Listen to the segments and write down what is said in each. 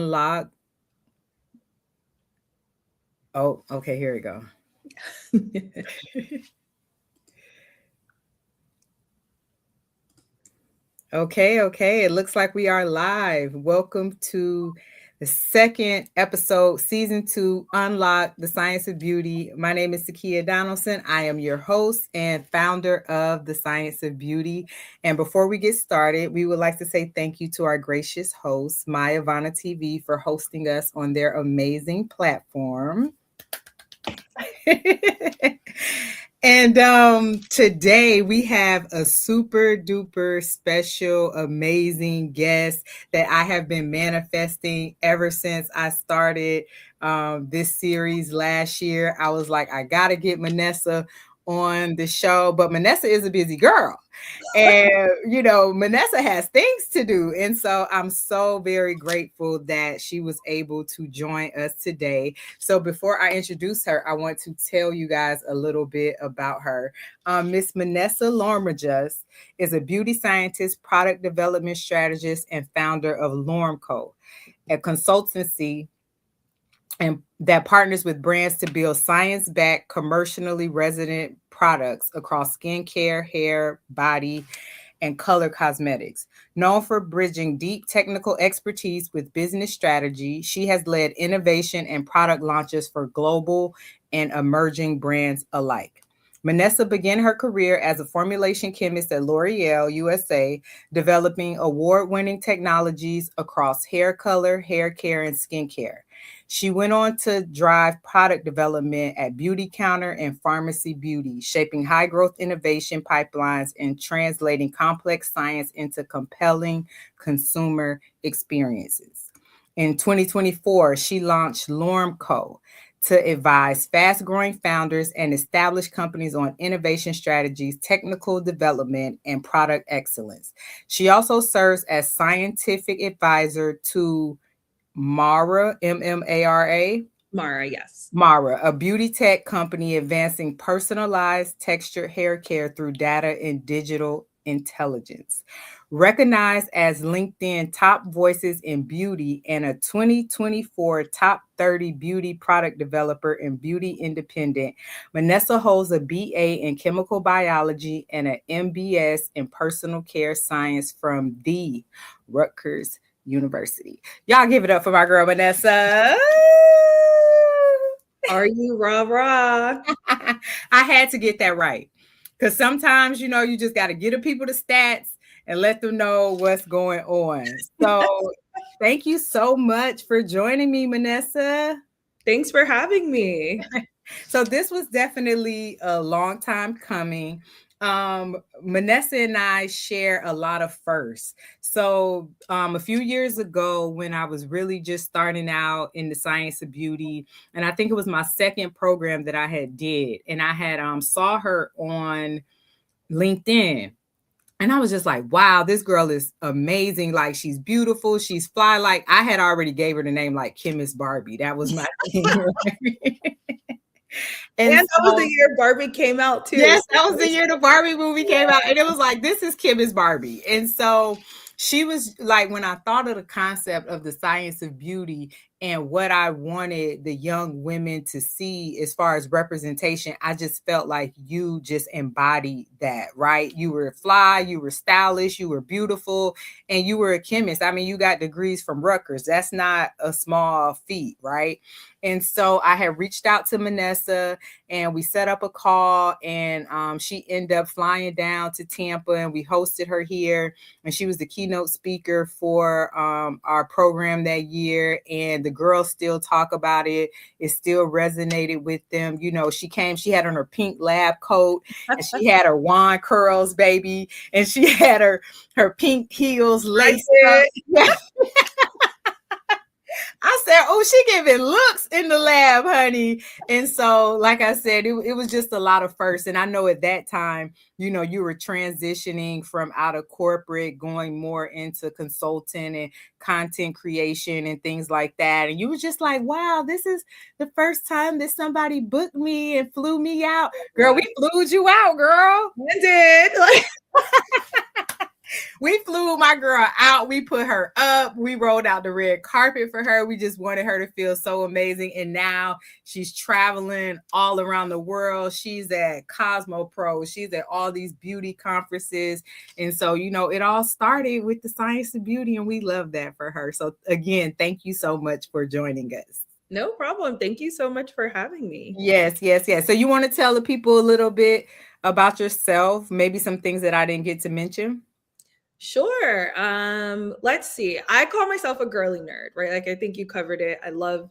unlock. Oh, okay, here we go. Okay. It looks like we are live. Welcome to the second episode, season 2, Unlock the Science of Beauty. My name is Sakia Donaldson. I am your host and founder of the Science of Beauty. And before we get started, we would like to say thank you to our gracious host, Maya Vana TV, for hosting us on their amazing platform. And today we have a super duper special, amazing guest that I have been manifesting ever since I started this series last year. I was like, I got to get Manessa on the show, but Manessa is a busy girl. And, Manessa has things to do. And so I'm so very grateful that she was able to join us today. So before I introduce her, I want to tell you guys a little bit about her. Miss Manessa Lormejuste is a beauty scientist, product development strategist, and founder of LORM-CO, a consultancy and that partners with brands to build science-backed, commercially resident products across skincare, hair, body, and color cosmetics. Known for bridging deep technical expertise with business strategy, she has led innovation and product launches for global and emerging brands alike. Manessa began her career as a formulation chemist at L'Oreal USA, developing award-winning technologies across hair color, hair care, and skincare. She went on to drive product development at Beauty Counter and Pharmacy Beauty, shaping high-growth innovation pipelines and translating complex science into compelling consumer experiences. In 2024, she launched LORM-CO to advise fast-growing founders and established companies on innovation strategies, technical development, and product excellence. She also serves as scientific advisor to Mara, M-M-A-R-A. Mara, yes. Mara, a beauty tech company advancing personalized textured hair care through data and digital intelligence. Recognized as LinkedIn Top Voices in Beauty and a 2024 Top 30 Beauty Product Developer and Beauty Independent, Manessa holds a BA in Chemical Biology and an MBS in Personal Care Science from the Rutgers University. Y'all give it up for my girl, Manessa. Are you rah? I had to get that right. Because sometimes, you just got to get the people the stats and let them know what's going on. So thank you so much for joining me, Manessa. Thanks for having me. So this was definitely a long time coming. Manessa and I share a lot of firsts. So a few years ago, when I was really just starting out in the science of beauty, and I think it was my second program that I had did, and I had saw her on LinkedIn. And I was just like, wow, this girl is amazing. Like, she's beautiful. She's fly. Like, I had already gave her the name like Chemist Barbie. That was my thing. And that was the year Barbie came out too. Yes, that was the year the Barbie movie came out. And it was like, this is Chemist Barbie. And so she was like, when I thought of the concept of the science of beauty and what I wanted the young women to see as far as representation, I just felt like you just embodied that, right? You were fly, you were stylish, you were beautiful, and you were a chemist. I mean, you got degrees from Rutgers. That's not a small feat, right? And so I had reached out to Manessa and we set up a call, and she ended up flying down to Tampa, and we hosted her here, and she was the keynote speaker for our program that year. And the girls still talk about it. It still resonated with them. She came, she had on her pink lab coat, and she had her wand curls, baby, and she had her pink heels laced up. I said, oh, she giving looks in the lab, honey. And so, like I said, it was just a lot of firsts. And I know at that time, you were transitioning from out of corporate, going more into consulting and content creation and things like that. And you were just like, wow, this is the first time that somebody booked me and flew me out. Girl, we flew you out, girl. I did. We flew my girl out. We put her up. We rolled out the red carpet for her. We just wanted her to feel so amazing. And now she's traveling all around the world. She's at Cosmo Pro. She's at all these beauty conferences. And so, it all started with the science of beauty, and we love that for her. So, again, thank you so much for joining us. No problem. Thank you so much for having me. Yes, yes, yes. So, you want to tell the people a little bit about yourself, maybe some things that I didn't get to mention? Sure. Let's see. I call myself a girly nerd, right? Like I think you covered it. I love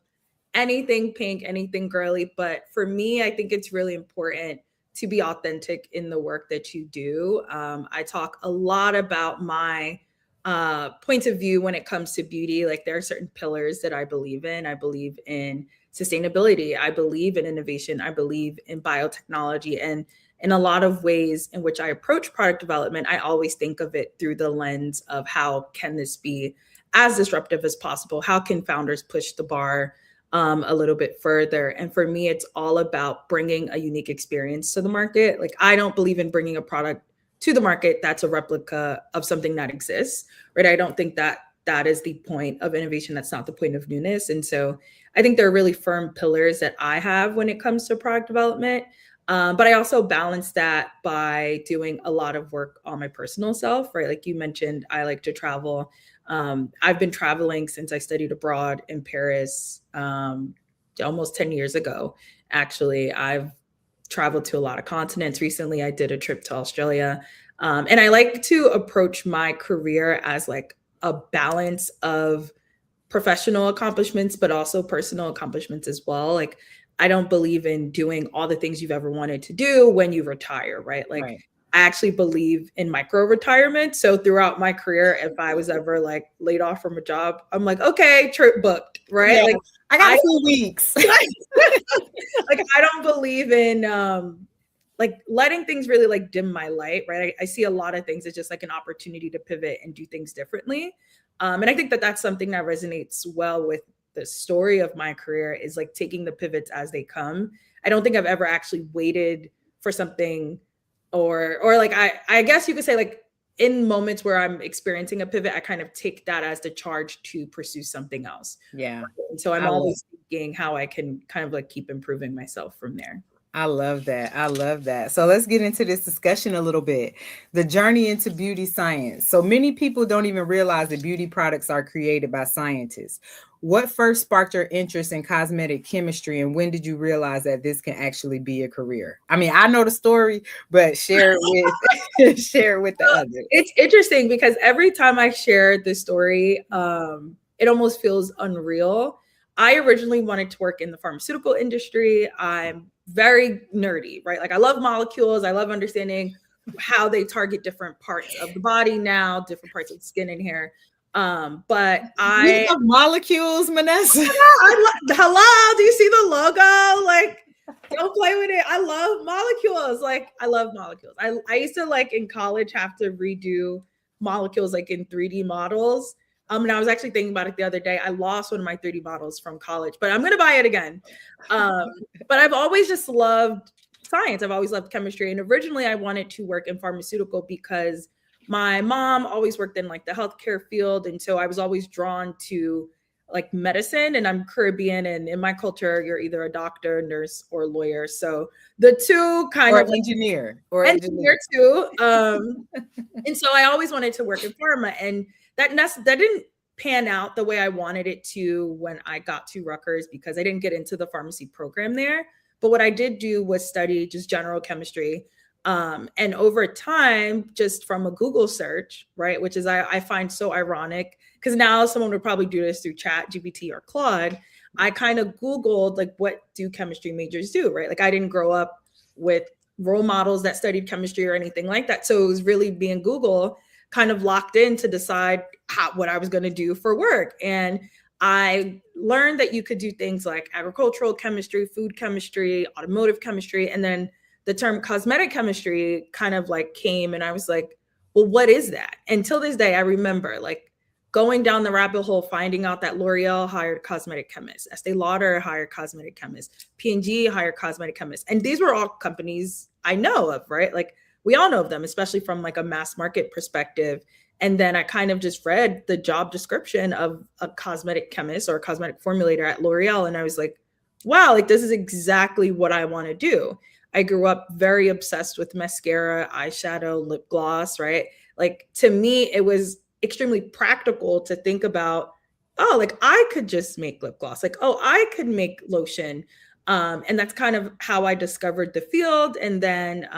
anything pink, anything girly, but for me, I think it's really important to be authentic in the work that you do. I talk a lot about my points of view when it comes to beauty. Like there are certain pillars that I believe in. I believe in sustainability. I believe in innovation. I believe in biotechnology. And in a lot of ways in which I approach product development, I always think of it through the lens of how can this be as disruptive as possible? How can founders push the bar a little bit further? And for me, it's all about bringing a unique experience to the market. Like I don't believe in bringing a product to the market that's a replica of something that exists, right? I don't think that that is the point of innovation. That's not the point of newness. And so I think there are really firm pillars that I have when it comes to product development. But I also balance that by doing a lot of work on my personal self, right? Like you mentioned, I like to travel. I've been traveling since I studied abroad in Paris almost 10 years ago. Actually, I've traveled to a lot of continents. Recently, I did a trip to Australia. And I like to approach my career as like a balance of professional accomplishments, but also personal accomplishments as well. Like, I don't believe in doing all the things you've ever wanted to do when you retire, right? Like, Right. I actually believe in micro retirement. So throughout my career, if I was ever like laid off from a job, I'm like, okay, trip booked, right? Yeah, Like, I got a few weeks. like I don't believe in like letting things really like dim my light, right? I see a lot of things as just like an opportunity to pivot and do things differently. And I think that that's something that resonates well with the story of my career is like taking the pivots as they come. I don't think I've ever actually waited for something or like I guess you could say like in moments where I'm experiencing a pivot, I kind of take that as the charge to pursue something else. Yeah. And so I'm I love always thinking how I can kind of like keep improving myself from there. I love that. I love that. So let's get into this discussion a little bit. The journey into beauty science. So many people don't even realize that beauty products are created by scientists. What first sparked your interest in cosmetic chemistry, and when did you realize that this can actually be a career? I mean, I know the story, but share it with share it with the others. It's interesting because every time I share this story, it almost feels unreal. I originally wanted to work in the pharmaceutical industry. I'm very nerdy, right? Like I love molecules. I love understanding how they target different parts of the body now, different parts of the skin and hair. But We love molecules, Manessa. hello, do you see the logo? Like, don't play with it. I love molecules. Like, I love molecules. I used to like in college have to redo molecules like in 3D models. And I was actually thinking about it the other day. I lost one of my 3D models from college, but I'm gonna buy it again. But I've always just loved science. I've always loved chemistry. And originally I wanted to work in pharmaceutical because my mom always worked in like the healthcare field. And so I was always drawn to like medicine, and I'm Caribbean, and in my culture, you're either a doctor, nurse, or lawyer. So the two kind or of engineer or engineer too. And so I always wanted to work in pharma, and that didn't pan out the way I wanted it to when I got to Rutgers because I didn't get into the pharmacy program there. But what I did do was study just general chemistry. And over time, just from a Google search, right, which is I find so ironic because now someone would probably do this through Chat GPT or Claude. I kind of Googled like, what do chemistry majors do, right? Like I didn't grow up with role models that studied chemistry or anything like that. So it was really being Google kind of locked in to decide what I was going to do for work. And I learned that you could do things like agricultural chemistry, food chemistry, automotive chemistry, and then the term cosmetic chemistry kind of like came, and I was like, well, what is that? Until this day, I remember like going down the rabbit hole, finding out that L'Oreal hired cosmetic chemists, Estee Lauder hired cosmetic chemists, P&G hired cosmetic chemists. And these were all companies I know of, right? Like we all know of them, especially from like a mass market perspective. And then I kind of just read the job description of a cosmetic chemist or a cosmetic formulator at L'Oreal. And I was like, wow, like this is exactly what I want to do. I grew up very obsessed with mascara, eyeshadow, lip gloss, right? Like to me, it was extremely practical to think about, oh, like I could just make lip gloss. Like, oh, I could make lotion. And that's kind of how I discovered the field. And then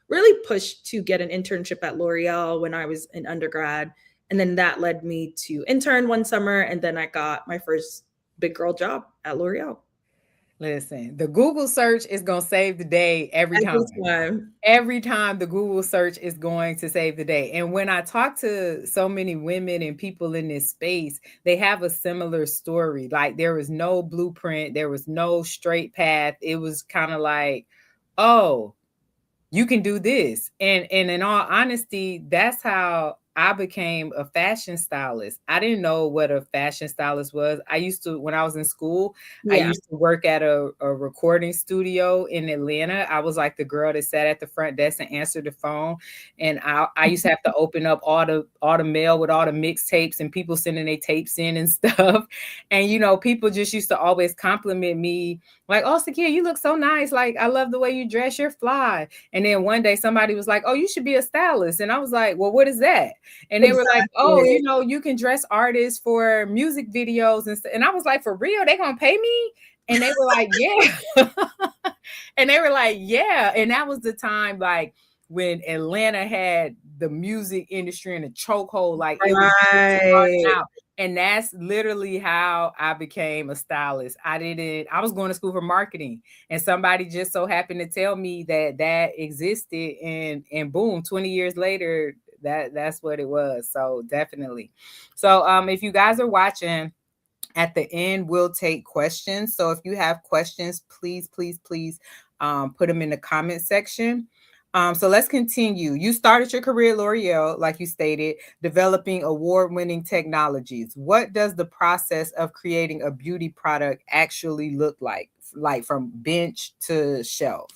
really pushed to get an internship at L'Oreal when I was in undergrad. And then that led me to intern one summer. And then I got my first big girl job at L'Oreal. Listen, the Google search is going to save the day every Every time. time. Every time the Google search is going to save the day. And when I talk to so many women and people in this space, they have a similar story. Like there was no blueprint, there was no straight path. It was kind of like, oh, you can do this. And in all honesty, that's how I became a fashion stylist. I didn't know what a fashion stylist was. I used to, when I was in school, I Yeah. used to work at a recording studio in Atlanta. I was like the girl that sat at the front desk and answered the phone. And I used to have to open up all the mail with all the mixtapes and people sending their tapes in and stuff. And you know, people just used to always compliment me like, oh, Sakia, you look so nice. Like, I love the way you dress. You're fly. And then one day somebody was like, oh, you should be a stylist. And I was like, well, what is that? And they were like, oh, Exactly. you know, you can dress artists for music videos. And I was like, for real? They going to pay me? And they were like, yeah. And they were like, yeah. And that was the time, like, when Atlanta had the music industry in a chokehold, like it was just starting Right. out. And that's literally how I became a stylist. I was going to school for marketing, and somebody just so happened to tell me that that existed, and boom, 20 years later, that's what it was. So definitely. So if you guys are watching, at the end, we'll take questions. So if you have questions, please put them in the comment section. So let's continue. You started your career at L'Oreal, like you stated, developing award-winning technologies. What does the process of creating a beauty product actually look like from bench to shelf?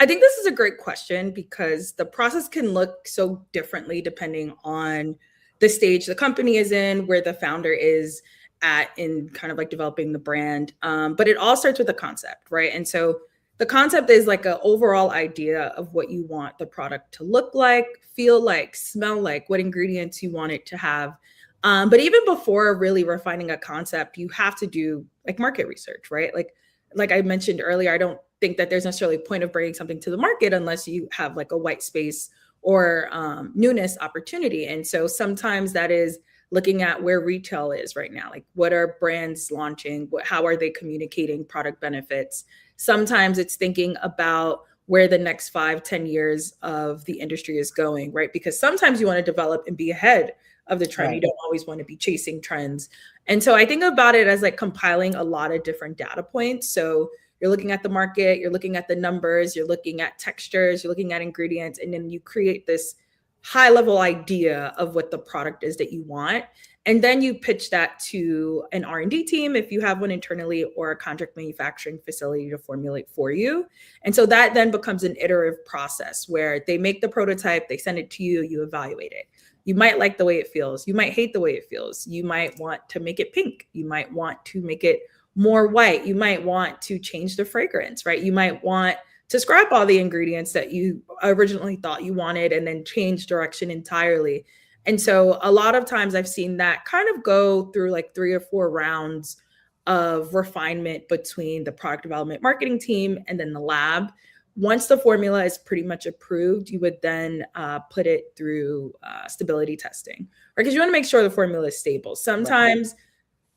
I think this is a great question because the process can look so differently depending on the stage the company is in, where the founder is at in kind of like developing the brand. But it all starts with a concept, right? And so the concept is like an overall idea of what you want the product to look like, feel like, smell like, what ingredients you want it to have. But even before really refining a concept, you have to do like market research, right? Like I mentioned earlier, I don't think that there's necessarily a point of bringing something to the market unless you have like a white space or newness opportunity. And so sometimes that is looking at where retail is right now, like what are brands launching, how are they communicating product benefits. Sometimes it's thinking about where the next 5-10 years of the industry is going, right? Because sometimes you want to develop and be ahead of the trend. You Right. don't always want to be chasing trends. And so I think about it as like compiling a lot of different data points. So you're looking at the market, you're looking at the numbers, you're looking at textures, you're looking at ingredients, and then you create this high level idea of what the product is that you want. And then you pitch that to an R&D team if you have one internally, or a contract manufacturing facility to formulate for you. And so that then becomes an iterative process where they make the prototype, they send it to you, you evaluate it. You might like the way it feels. You might hate the way it feels. You might want to make it pink. You might want to make it more white. You might want to change the fragrance, right? You might want to scrap all the ingredients that you originally thought you wanted and then change direction entirely. And so a lot of times I've seen that kind of go through like 3 or 4 rounds of refinement between the product development marketing team and then the lab. Once the formula is pretty much approved, you would then put it through stability testing, right? Because you want to make sure the formula is stable. Sometimes, right,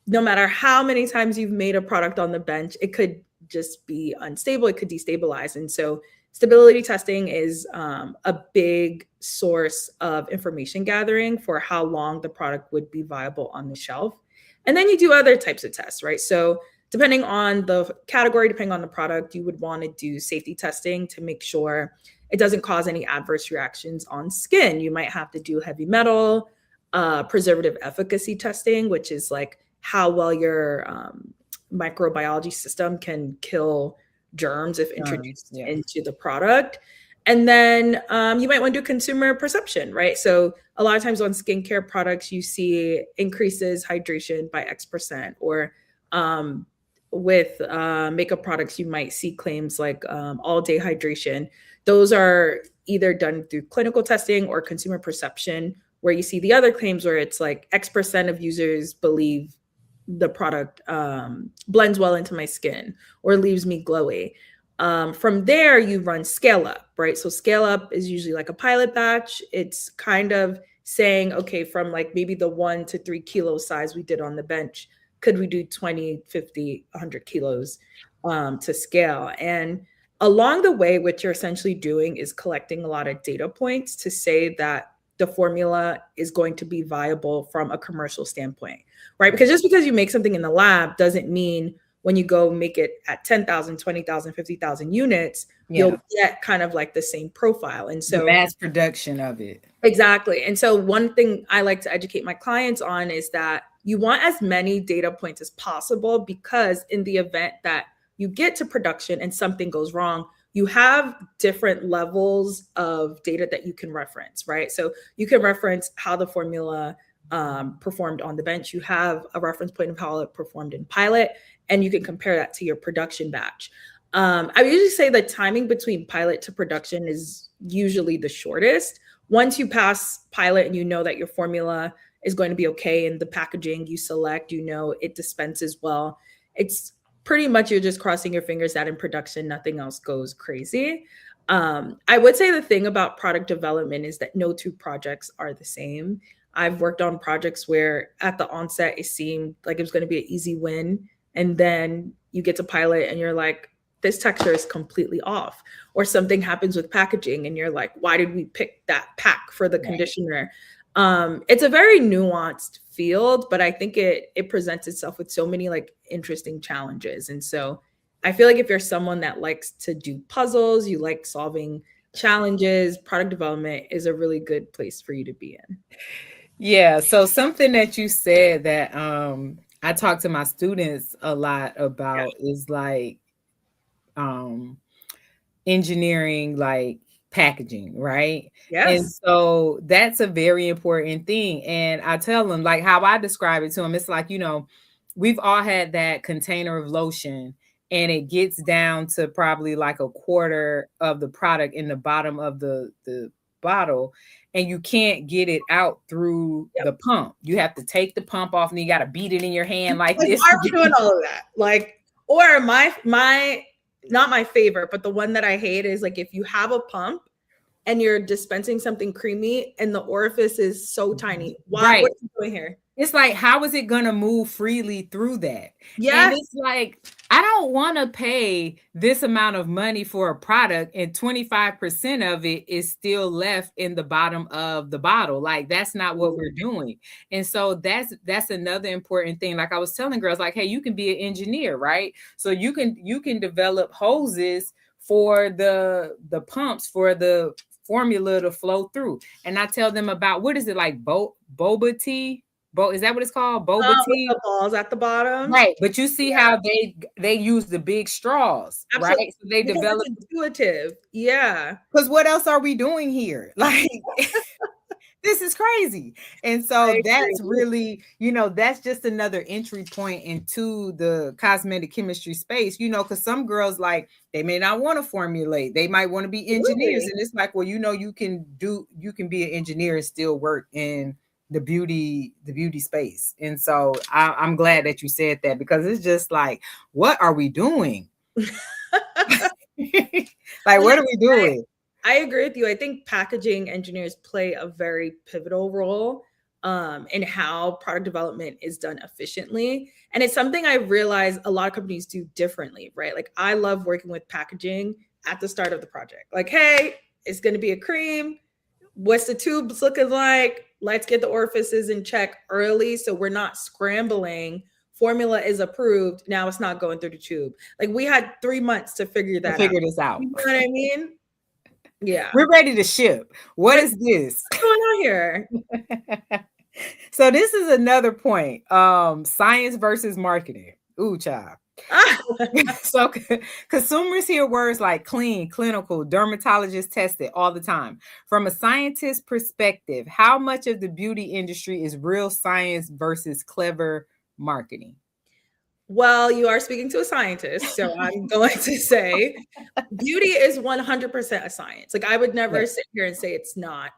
no matter how many times you've made a product on the bench, it could just be unstable, it could destabilize. And so stability testing is a big source of information gathering for how long the product would be viable on the shelf. And then you do other types of tests, right? So depending on the category, depending on the product, you would want to do safety testing to make sure it doesn't cause any adverse reactions on skin. You might have to do heavy metal, preservative efficacy testing, which is like how well your microbiology system can kill germs if introduced Yeah. into the product. And then you might want to do consumer perception, right? So a lot of times on skincare products, you see increases hydration by X%, or um, with makeup products, you might see claims like all day hydration. Those are either done through clinical testing or consumer perception, where you see the other claims where it's like X% of users believe the product blends well into my skin or leaves me glowy. From there, you run scale up, right? So scale up is usually like a pilot batch. It's kind of saying, okay, from like maybe the 1 to 3 kilo size we did on the bench, could we do 20, 50, 100 kilos to scale? And along the way, what you're essentially doing is collecting a lot of data points to say that the formula is going to be viable from a commercial standpoint, right? Because just because you make something in the lab doesn't mean when you go make it at 10,000, 20,000, 50,000 units, Yeah. you'll get kind of like the same profile. And The so, mass production of it. exactly. And so, one thing I like to educate my clients on is that you want as many data points as possible, because in the event that you get to production and something goes wrong, you have different levels of data that you can reference, right? So, you can reference how the formula performed on the bench. You have a reference point of how it performed in pilot, and you can compare that to your production batch. I usually say the timing between pilot to production is usually the shortest. Once you pass pilot and you know that your formula is going to be okay in the packaging you select, you know it dispenses well, it's pretty much you're just crossing your fingers that in production nothing else goes crazy. I would say the thing about product development is that no two projects are the same. I've worked on projects where at the onset it seemed like it was going to be an easy win, and then you get to pilot and you're like, this texture is completely off. Or something happens with packaging and you're like, why did we pick that pack for the Right. conditioner? It's a very nuanced field, but I think it presents itself with so many like interesting challenges. And so I feel like if you're someone that likes to do puzzles, you like solving challenges, product development is a really good place for you to be in. Yeah. So something that you said that I talk to my students a lot Yeah. about is like um engineering, like packaging, right? And Yes. so that's a very important thing. And I tell them, like, how I describe it to them, it's like, we've all had that container of lotion, and it gets down to probably like a quarter of the product in the bottom of the bottle, and you can't get it out through Yep. the pump. You have to take the pump off, and you got to beat it in your hand like Like, this why to are we get doing all of that? Like, or my not my favorite, but the one that I hate is like if you have a pump and you're dispensing something creamy and the orifice is so tiny. Why? What right. are you doing here? It's like, how is it gonna move freely through that? And Yes. it's like, I don't want to pay this amount of money for a product and 25% of it is still left in the bottom of the bottle. Like, that's not what we're doing. And so that's another important thing. Like I was telling girls, like, hey, you can be an engineer, right? So you can develop hoses for the pumps for the formula to flow through. And I tell them about, what is it, like boba tea? Is that what it's called? Boba With tea? the balls at the bottom. Right. But you see Yeah, how they use the big straws, right? absolutely. So they Because develop, it's intuitive. Yeah. because what else are we doing here? Like, this is crazy. And I so that's agree. really, that's just another entry point into the cosmetic chemistry space, because some girls, like, they may not want to formulate. They might want to be engineers. Absolutely. And it's like, well, you can be an engineer and still work in the beauty space. And so I'm glad that you said that, because it's just like, what are we doing? Like, Well, what are we doing? I agree with you. I think packaging engineers play a very pivotal role in how product development is done efficiently. And it's something I realize a lot of companies do differently, right? Like, I love working with packaging at the start of the project. Like, hey, it's going to be a cream. What's the tubes looking like? Let's get the orifices in check early so we're not scrambling. Formula is approved. Now it's not going through the tube. Like, we had 3 months to figure To that out. figure this out. You know what I mean? Yeah. We're ready to ship. What is this? What's going on here? So this is another point. Science versus marketing. Ooh, child. So consumers hear words like clean, clinical, dermatologist tested all the time. From a scientist perspective, how much of the beauty industry is real science versus clever marketing? Well, you are speaking to a scientist, so I'm going to say beauty is 100% a science. Like I would never Yes. sit here and say it's not,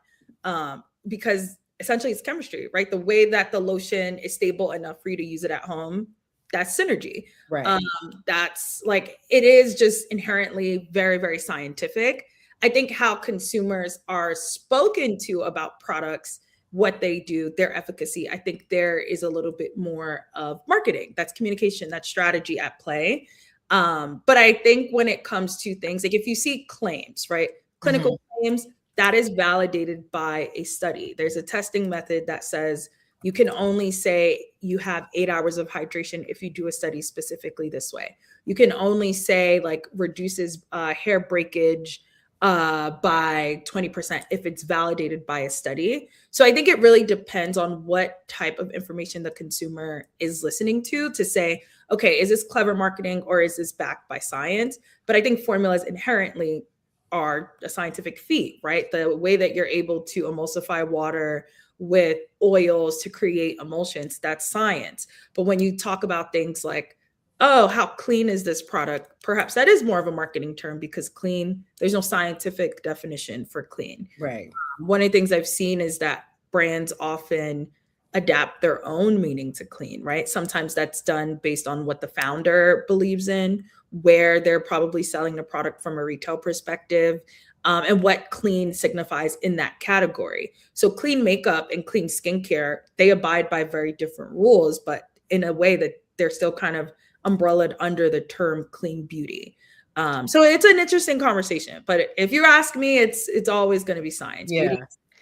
because essentially it's chemistry, right? The way that the lotion is stable enough for you to use it at home, that's synergy. Right. That's like it is just inherently very, very scientific. I think how consumers are spoken to about products, what they do, their efficacy, I think there is a little bit more of marketing. That's communication, that's strategy at play. But I think when it comes to things like if you see claims, right? Mhm. Clinical claims, that is validated by a study. There's a testing method that says you can only say you have 8 hours of hydration if you do a study specifically this way. You can only say like reduces hair breakage by 20% if it's validated by a study. So I think it really depends on what type of information the consumer is listening to say, okay, is this clever marketing or is this backed by science? But I think formulas inherently are a scientific feat, right? The way that you're able to emulsify water with oils to create emulsions, that's science. But when you talk about things like, oh, how clean is this product? Perhaps that is more of a marketing term because clean, there's no scientific definition for clean. Right. One of the things I've seen is that brands often adapt their own meaning to clean, right? Sometimes that's done based on what the founder believes in, where they're probably selling the product from a retail perspective, and what clean signifies in that category. So, clean makeup and clean skincare, they abide by very different rules, but in a way that they're still kind of umbrellaed under the term clean beauty. So it's an interesting conversation. But if you ask me, it's always going to be science. Beauty,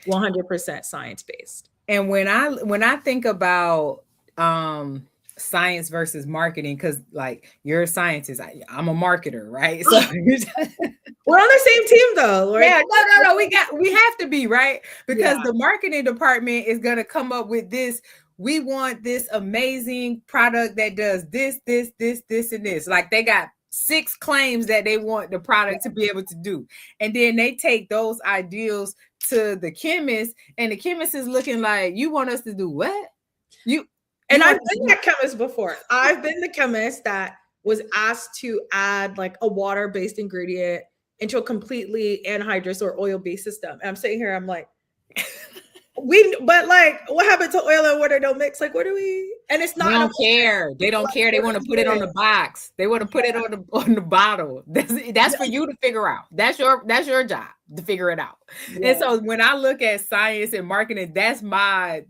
Yeah. 100% science based. And when I think about science versus marketing, because like you're a scientist, I'm a marketer, right? So We're on the same team though. yeah, Like, no, we have to be, right? Because yeah, the marketing department is gonna come up with this. We want this amazing product that does this, and this. Like they got six claims that they want the product to be able to do. And then they take those ideals to the chemist, and the chemist is looking like, you want us to do what? You and you I've want us to been do that chemist before. I've been the chemist that was asked to add like a water based ingredient into a completely anhydrous or oil based system. And I'm sitting here, I'm like, but like, what happened to oil and water don't mix? Like, what do we? And it's They not an don't emotion. care. They don't Like, care. They what want to is put it on it? the box. They want to put it on the bottle. That's for you to figure out. That's your job to figure it out. And Yeah, so when I look at science and marketing, that's my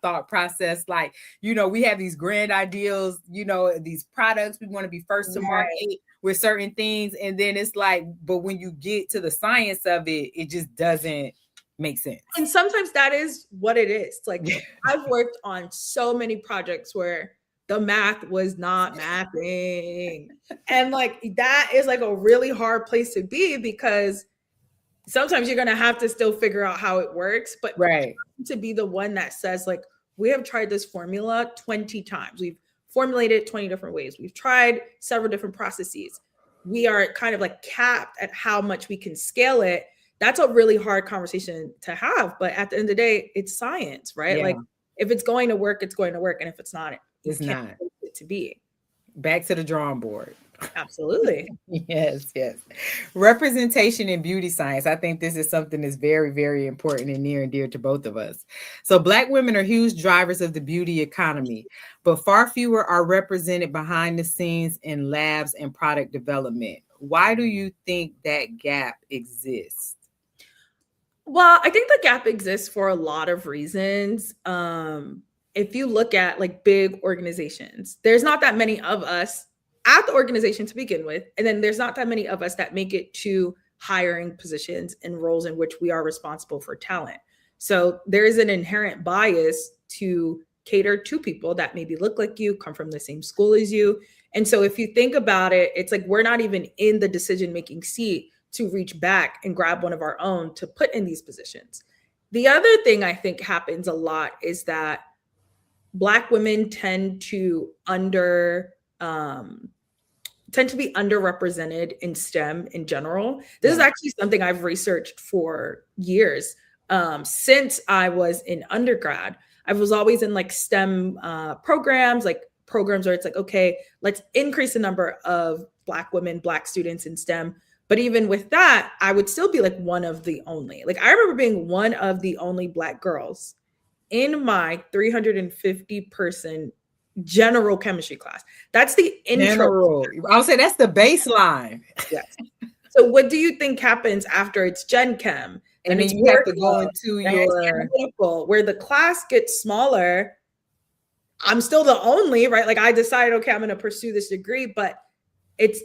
thought process. Like, we have these grand ideals, these products. We want to be first to right. market with certain things. And then it's like, but when you get to the science of it, it just doesn't make sense. And sometimes that is what it is. Like I've worked on so many projects where the math was not mathing. And like that is like a really hard place to be because sometimes you're going to have to still figure out how it works, but Right. to be the one that says like we have tried this formula 20 times. We've formulated it 20 different ways. We've tried several different processes. We are kind of like capped at how much we can scale it. That's a really hard conversation to have, but at the end of the day, it's science, right? Yeah, Like if it's going to work, it's going to work, and if it's not, you it's can't not. force it to be. Back to the drawing board. Absolutely. Yes, yes. Representation in beauty science. I think this is something that's very, very important and near and dear to both of us. So, Black women are huge drivers of the beauty economy, but far fewer are represented behind the scenes in labs and product development. Why do you think that gap exists? Well, I think the gap exists for a lot of reasons. If you look at like big organizations, there's not that many of us at the organization to begin with, and then there's not that many of us that make it to hiring positions and roles in which we are responsible for talent. So there is an inherent bias to cater to people that maybe look like you, come from the same school as you. And so if you think about it, it's like we're not even in the decision making seat to reach back and grab one of our own to put in these positions. The other thing I think happens a lot is that Black women tend to tend to be underrepresented in STEM in general. This is Yeah. actually something I've researched for years. Since I was in undergrad, I was always in like STEM programs, like programs where it's like, okay, let's increase the number of Black women, Black students in STEM. But even with that, I would still be like one of the only. Like I remember being one of the only Black girls in my 350 person general chemistry class. That's the intro. General. I would say that's the baseline. Yes. So what do you think happens after it's Gen Chem? And Then then it's you have to go workload, into then it's your analytical, where the class gets smaller. I'm still the only, right? Like I decided, okay, I'm going to pursue this degree, but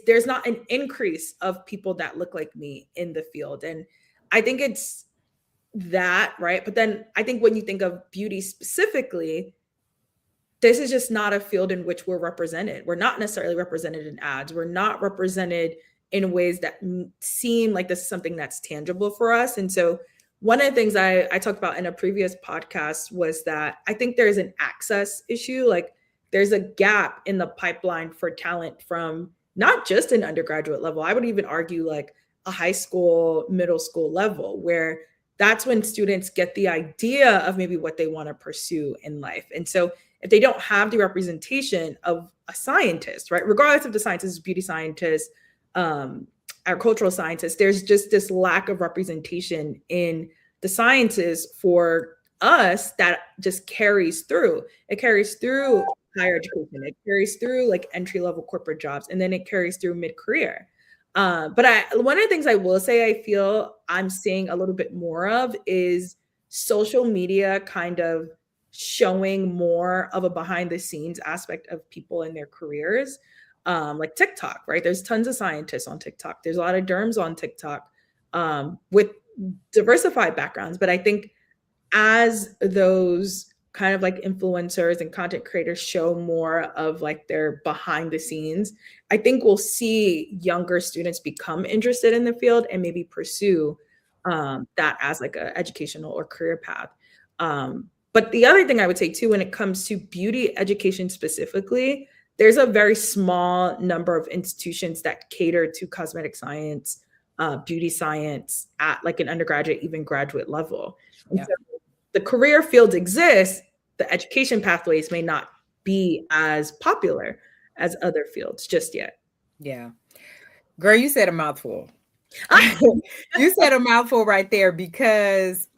there's not an increase of people that look like me in the field. And I think it's that, right? But then I think when you think of beauty specifically, this is just not a field in which we're represented. We're not necessarily represented in ads. We're not represented in ways that seem like this is something that's tangible for us. And so, one of the things I talked about in a previous podcast was that I think there's an access issue. Like, there's a gap in the pipeline for talent from not just an undergraduate level. I would even argue like a high school, middle school level, where that's when students get the idea of maybe what they want to pursue in life. And so, if they don't have the representation of a scientist, right, regardless if the scientist is beauty scientist, agricultural scientist, there's just this lack of representation in the sciences for us that just carries through. It carries through higher education. It carries through like entry level corporate jobs, and then it carries through mid career. But one of the things I will say I feel I'm seeing a little bit more of is social media kind of showing more of a behind the scenes aspect of people in their careers. Like TikTok, right? There's tons of scientists on TikTok. There's a lot of derms on TikTok with diversified backgrounds. But I think as those kind of like influencers and content creators show more of like their behind the scenes, I think we'll see younger students become interested in the field and maybe pursue that as like a educational or career path. But the other thing I would say too, when it comes to beauty education specifically, there's a very small number of institutions that cater to cosmetic science, beauty science at like an undergraduate, even graduate level. And yeah. so the career fields exist, the education pathways may not be as popular as other fields just yet. Yeah. Girl, you said a mouthful. You said a mouthful right there because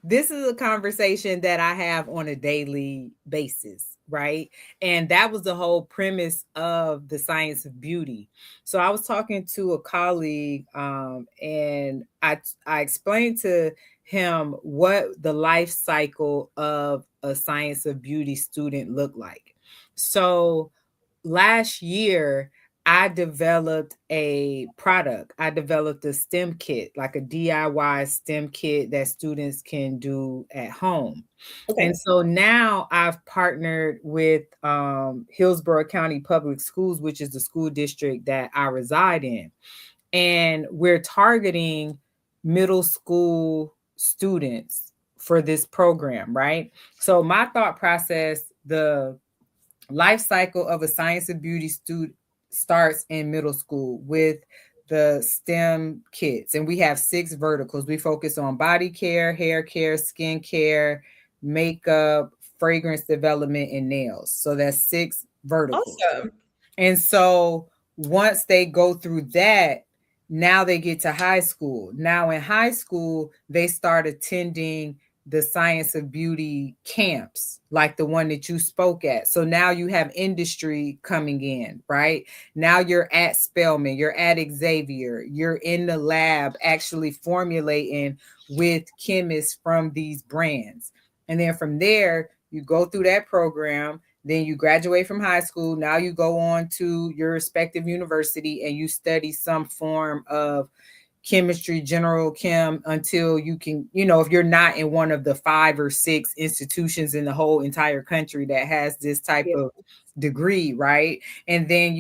this is a conversation that I have on a daily basis, right? And that was the whole premise of the science of beauty. So I was talking to a colleague and I explained to him what the life cycle of a science of beauty student looked like. So last year I developed a product. I developed a STEM kit, like a DIY STEM kit that students can do at home. And Okay. so now I've partnered with Hillsborough County Public Schools, which is the school district that I reside in. And we're targeting middle school students for this program, right? So my thought process, the life cycle of a science and beauty student starts in middle school with the STEM kits. And we have 6 verticals. We focus on body care, hair care, skin care, makeup, fragrance development, and nails. So that's 6 verticals. Awesome. And so once they go through that, now they get to high school. Now in high school, they start attending the science of beauty camps like the one that you spoke at. So now you have industry coming in, right? Now you're at Spelman, you're at Xavier, you're in the lab actually formulating with chemists from these brands. And then from there, you go through that program, then you graduate from high school. Now you go on to your respective university and you study some form of chemistry, general chem, until you can, if you're not in one of the 5 or 6 institutions in the whole entire country that has this type Yeah. of degree, right? And then,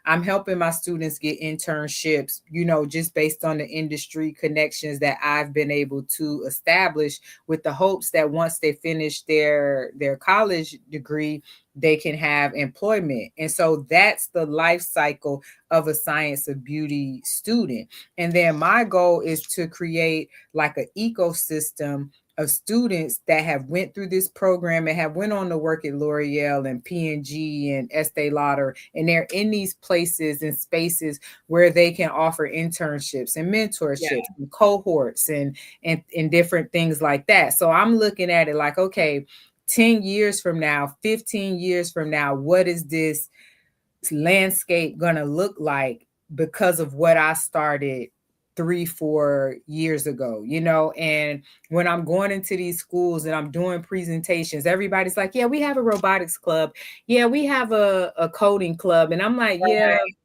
I'm helping my students get internships, just based on the industry connections that I've been able to establish, with the hopes that once they finish their college degree, they can have employment. And so that's the life cycle of a science of beauty student. And then my goal is to create like an ecosystem of students that have went through this program and have went on to work at L'Oreal and P&G and Estee Lauder, and they're in these places and spaces where they can offer internships and Yeah. mentorships and cohorts and different things like that. So I'm looking at it like, okay, 10 years from now, 15 years from now, what is this landscape going to look like because of what I started 3, 4 years ago, you know? And when I'm going into these schools and I'm doing presentations, everybody's like, yeah, we have a robotics club. Yeah, we have a coding club. And I'm like, yeah, Right.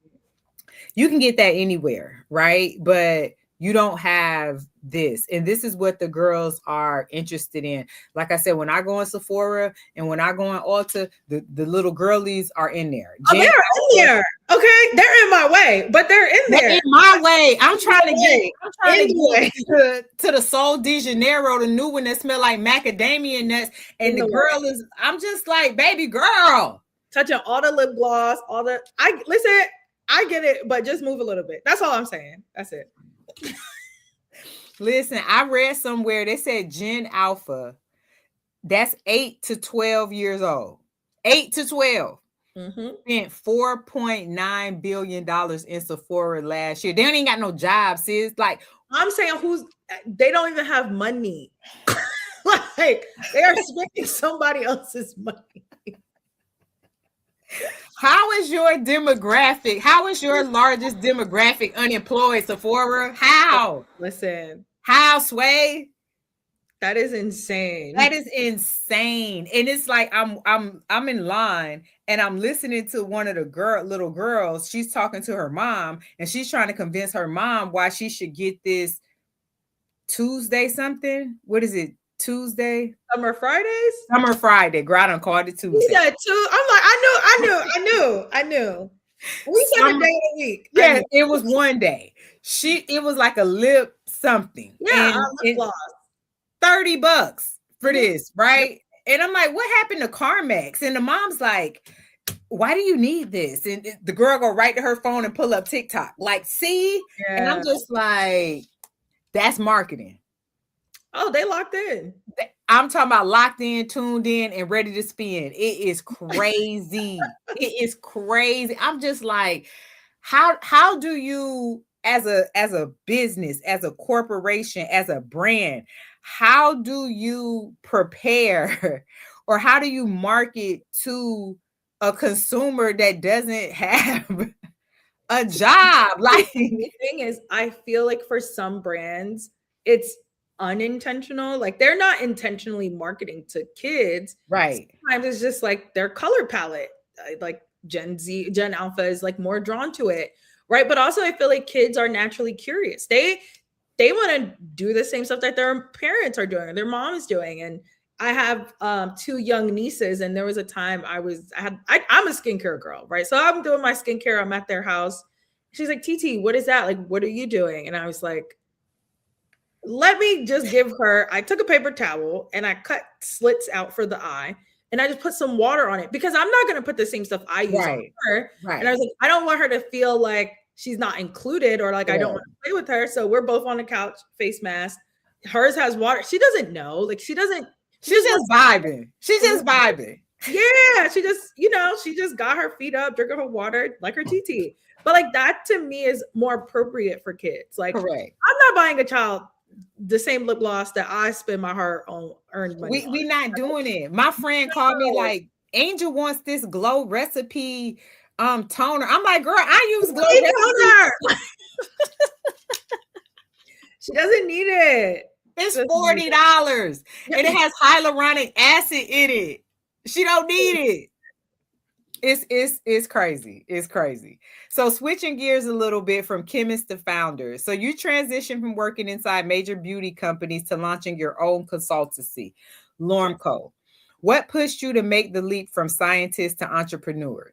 you can get that anywhere, right? But you don't have this. And this is what the girls are interested in. Like I said, when I go in Sephora and when I go in Ulta, the little girlies are in there. Oh, they're Jen in there. Okay, they're in my way, but they're in they're there. in my way. Way. I'm trying to Anyway, get to the Sol de Janeiro, the new one that smell like macadamia nuts. in And the the way. girl is, I'm just like, baby girl. Touching all the lip gloss, all the I listen, I get it, but just move a little bit. That's all I'm saying. That's it. Listen, I read somewhere they said Gen Alpha, that's 8 to 12 years old. 8 to 12. Mm-hmm. Spent $4.9 billion in Sephora last year. They don't even got no jobs, sis. Like, I'm saying they don't even have money. Like they are spending somebody else's money. how is your demographic? How is your largest demographic unemployed, Sephora? How? Listen, How, Sway? that is insane. That is insane. And it's like I'm in line and I'm listening to one of the little girls. She's talking to her mom and she's trying to convince her mom why she should get this Tuesday something. What is it? Tuesday? Summer Fridays? Summer Friday. Girl, I done called it He Tuesday. said two. I'm like, I knew. We said the day of the week. Yeah, it was one day. It was like a lip something. Yeah, lip gloss. $30 for Mhm. this, right? And I'm like, what happened to Carmex? And the mom's like, why do you need this? And the girl go right to her phone and pull up TikTok. Like, see? Yeah. And I'm just like, that's marketing. Oh, they locked in. I'm talking about locked in, tuned in, and ready to spin. It is crazy. It is crazy. I'm just like, how do you as a business, as a corporation, as a brand, how do you prepare or how do you market to a consumer that doesn't have a job? Like, The thing is, I feel like for some brands, it's unintentional. Like they're not intentionally marketing to kids. right. Sometimes it's just like their color palette. Like Gen Alpha is like more drawn to it, right? But also, I feel like kids are naturally curious. They want to do the same stuff that their parents are doing, or their mom is doing. And I have two young nieces, and there was a time I'm a skincare girl, right? So I'm doing my skincare. I'm at their house. She's like, TT, what is that? Like, what are you doing? And I was like, let me just give her. I took a paper towel and I cut slits out for the eye, and I just put some water on it because I'm not going to put the same stuff I use on her. Right. And I was like, I don't want her to feel like she's not included or like I don't want to play with her. So we're both on the couch, face mask. Hers has water. She doesn't know. Like she's just vibing. She's just vibing. Yeah, she just got her feet up, drinking her water like her TT. But like that to me is more appropriate for kids. Like, correct. I'm not buying a child the same lip gloss that I spend my hard earned money. We not doing it. My friend called me like, Angel wants this Glow Recipe toner. I'm like, girl, I use Glow Recipe. She doesn't need it. It's $40 and it has hyaluronic acid in it. She don't need it. It's crazy. It's crazy. So switching gears a little bit from chemist to founder. So you transition from working inside major beauty companies to launching your own consultancy, LORM-CO. What pushed you to make the leap from scientist to entrepreneur?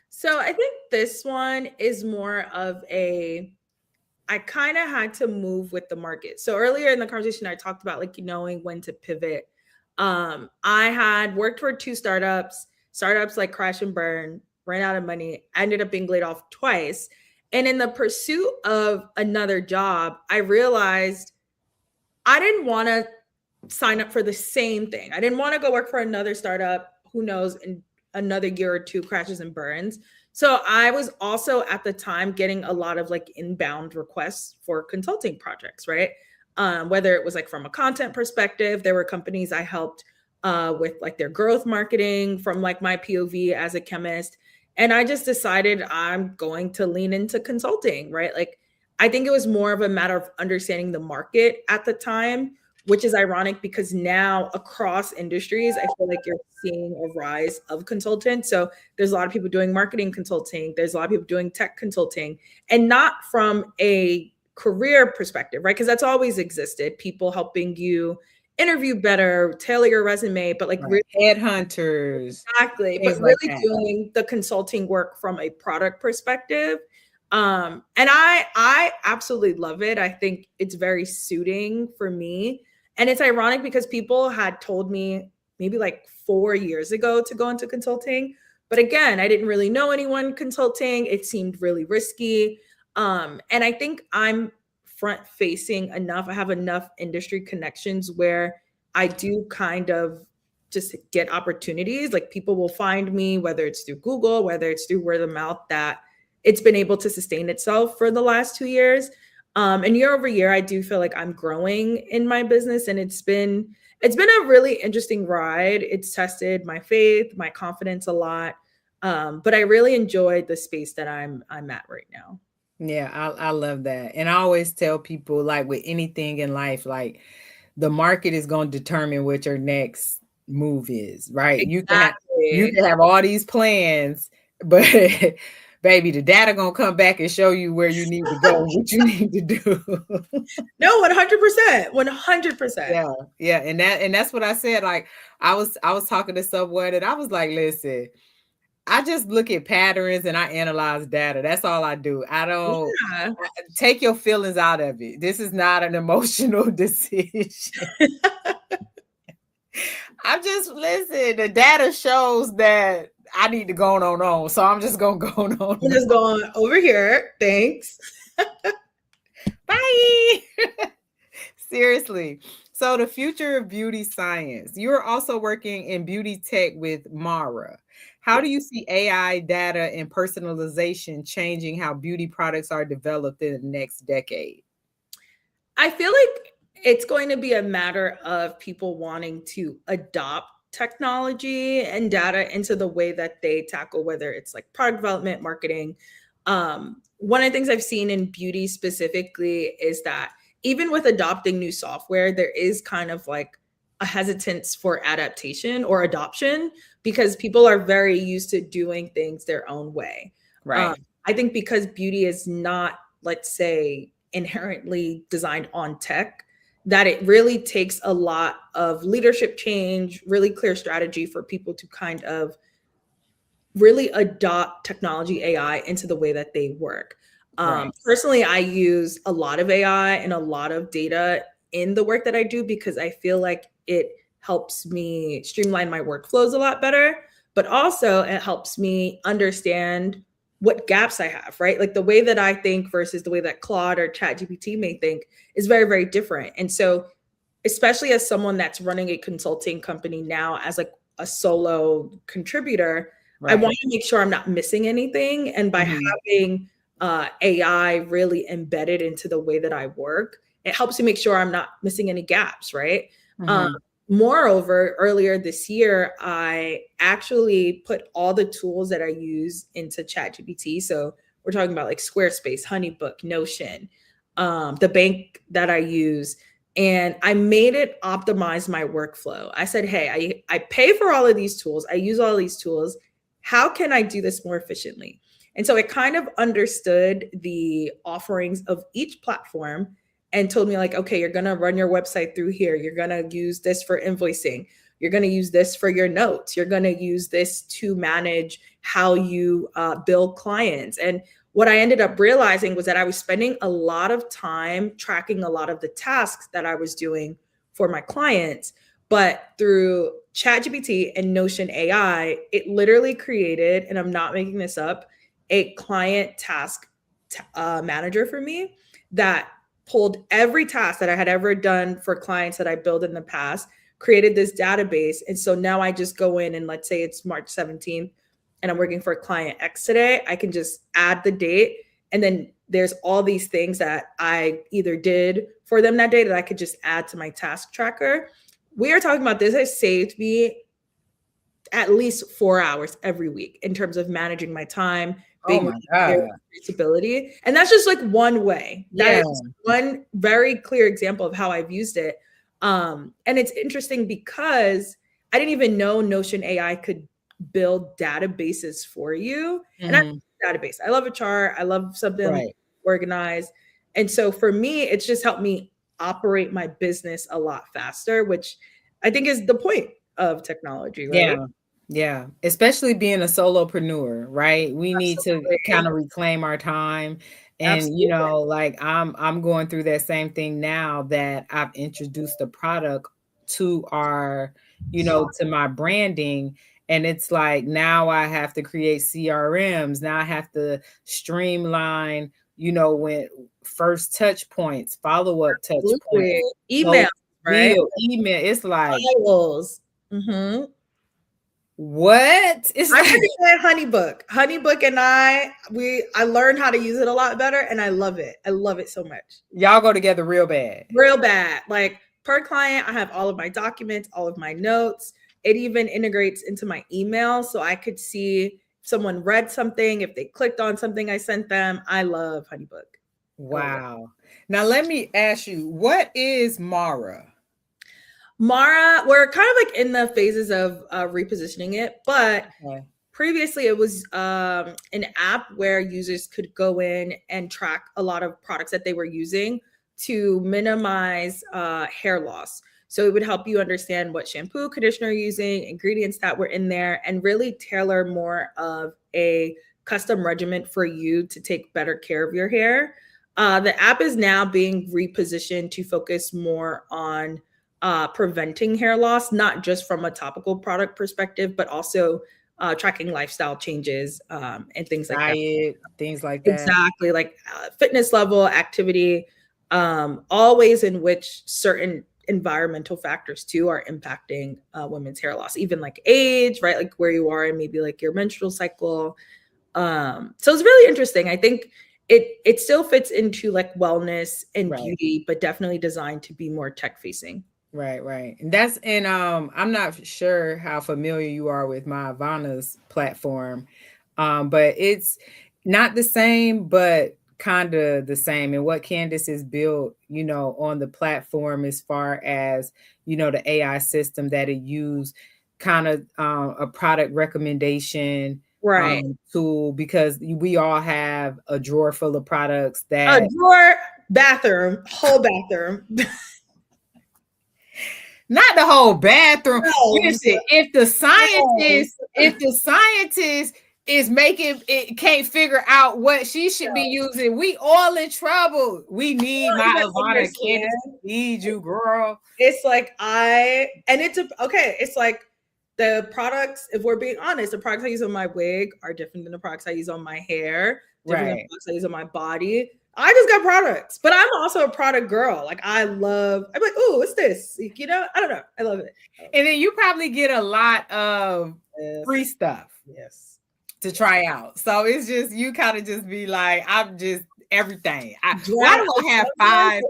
So I think this one is more of I kind of had to move with the market. So earlier in the conversation, I talked about like knowing when to pivot. I had worked for 2 startups. startups like crash and burn, ran out of money, ended up being laid off twice. And in the pursuit of another job, I realized I didn't want to sign up for the same thing. I didn't want to go work for another startup, who knows, in another year or two crashes and burns. So I was also at the time getting a lot of like inbound requests for consulting projects, right? Whether it was like from a content perspective, there were companies I helped with like their growth marketing from like my POV as a chemist. And I just decided I'm going to lean into consulting, right? Like I think it was more of a matter of understanding the market at the time, which is ironic because now across industries, I feel like you're seeing a rise of consultants. So there's a lot of people doing marketing consulting, there's a lot of people doing tech consulting, and not from a career perspective, right? Because that's always existed, people helping you interview better, tailor your resume, but like Right. really Headhunters, exactly, but things like really that. doing the consulting work from a product perspective. And I absolutely love it. I think it's very suiting for me. And it's ironic because people had told me maybe like 4 years ago to go into consulting. But again, I didn't really know anyone consulting. It seemed really risky. And I think I'm front facing enough. I have enough industry connections where I do kind of just get opportunities. Like people will find me, whether it's through Google, whether it's through word of mouth, that it's been able to sustain itself for the last 2 years. And year over year, I do feel like I'm growing in my business, and it's been a really interesting ride. It's tested my faith, my confidence a lot. But I really enjoyed the space that I'm at right now. Yeah, I love that. And I always tell people, like with anything in life, like the market is going to determine what your next move is, right? You Exactly. can have all these plans, but baby, the data going to come back and show you where you need to go, what you need to do. No, 100%. 100%. Yeah, yeah, and that's what I said. Like I was talking to someone and I was like, listen, I just look at patterns and I analyze data. That's all I do. I don't Yeah. take your feelings out of it. This is not an emotional decision. I'm just listen. The data shows that I need to go on. So I'm just gonna go I'm on. just going over here. Thanks. Bye. Seriously. So the future of beauty science. You're also working in beauty tech with Mara. How do you see AI data and personalization changing how beauty products are developed in the next decade? I feel like it's going to be a matter of people wanting to adopt technology and data into the way that they tackle, whether it's like product development, marketing. One of the things I've seen in beauty specifically is that even with adopting new software, there is kind of like a hesitance for adaptation or adoption because people are very used to doing things their own way. Um, Right. I think because beauty is not, let's say, inherently designed on tech, that it really takes a lot of leadership change, really clear strategy for people to kind of really adopt technology AI into the way that they work. Right. Personally, I use a lot of AI and a lot of data in the work that I do because I feel like it helps me streamline my workflows a lot better, but also it helps me understand what gaps I have, right? Like the way that I think versus the way that Claude or ChatGPT may think is very, very different. And so, especially as someone that's running a consulting company now as like a solo contributor, I Right. want to make sure I'm not missing anything. And by Mhm. having AI really embedded into the way that I work, it helps me make sure I'm not missing any gaps, right? Um, Mhm. Moreover, earlier this year, I actually put all the tools that I use into ChatGPT. So we're talking about like Squarespace, HoneyBook, Notion, the bank that I use, and I made it optimize my workflow. I said, hey, I pay for all of these tools. I use all these tools. How can I do this more efficiently? And so it kind of understood the offerings of each platform and told me, like, okay, you're going to run your website through here. You're going to use this for invoicing. You're going to use this for your notes. You're going to use this to manage how you bill clients. And what I ended up realizing was that I was spending a lot of time tracking a lot of the tasks that I was doing for my clients. But through ChatGPT and Notion AI, it literally created, and I'm not making this up, a client task manager for me that pulled every task that I had ever done for clients that I built in the past, created this database. And so now I just go in and let's say it's March 17th and I'm working for client X today, I can just add the date. And then there's all these things that I either did for them that day that I could just add to my task tracker. We are talking about this has saved me at least 4 hours every week in terms of managing my time, Oh being my really clear God. with traceability. And that's just like one way. That Yeah. is one very clear example of how I've used it. And it's interesting because I didn't even know Notion AI could build databases for you. And I Hmm. love a database. I love a chart. I love something Right. organized. And so for me, it's just helped me operate my business a lot faster, which I think is the point of technology, right? Yeah. Yeah. Especially being a solopreneur, right? We need to kind Absolutely. of reclaim our time. And Absolutely. like I'm going through that same thing now that I've introduced a product to our, to my branding. And it's like now I have to create CRMs. Now I have to streamline, when first touch points, follow-up touch Absolutely. points, Email, social right? media, email. It's like, Files. Mhm. what? It's I like recommend HoneyBook. HoneyBook and I learned how to use it a lot better and I love it. I love it so much. y'all go together real bad. Real bad. Like per client, I have all of my documents, all of my notes. It even integrates into my email so I could see if someone read something, if they clicked on something I sent them. I love HoneyBook. I love it. Wow. Now let me ask you, what is Mara? Mara, we're kind of like in the phases of repositioning it, but Okay. previously it was an app where users could go in and track a lot of products that they were using to minimize hair loss. So it would help you understand what shampoo, conditioner you're using, ingredients that were in there, and really tailor more of a custom regimen for you to take better care of your hair. The app is now being repositioned to focus more on preventing hair loss, not just from a topical product perspective, but also tracking lifestyle changes and things like that. Diet, things like that. Exactly, like fitness level, activity, all ways in which certain environmental factors too are impacting women's hair loss, even like age, right? Like where you are and maybe like your menstrual cycle. So it's really interesting. I think it still fits into like wellness and Right. beauty, but definitely designed to be more tech facing. Right, right. And I'm not sure how familiar you are with my Ivana's platform. But it's not the same, but kind of the same. And what Candace has built, on the platform as far as, the AI system that it use, kind of a product recommendation Right. tool, because we all have a drawer full of products A that drawer, bathroom, whole bathroom. not the whole bathroom. Shelves, Listen, shelves, if the scientist is making it can't figure out what she should be using, we all in trouble. We need don't even my Ivana Candace. understand. Need you, girl. It's like okay. It's like the products. If we're being honest, the products I use on my wig are different than the products I use on my hair. Different than the Right. products I use on my body. I just got products, but I'm also a product girl. Like I'm like, oh, what's this? I don't know. I love it. And then you probably get a lot of free Yes. stuff Yes. to try out. So it's just you kind of just be like, I'm just everything. Why Drop do I have sometimes 5 I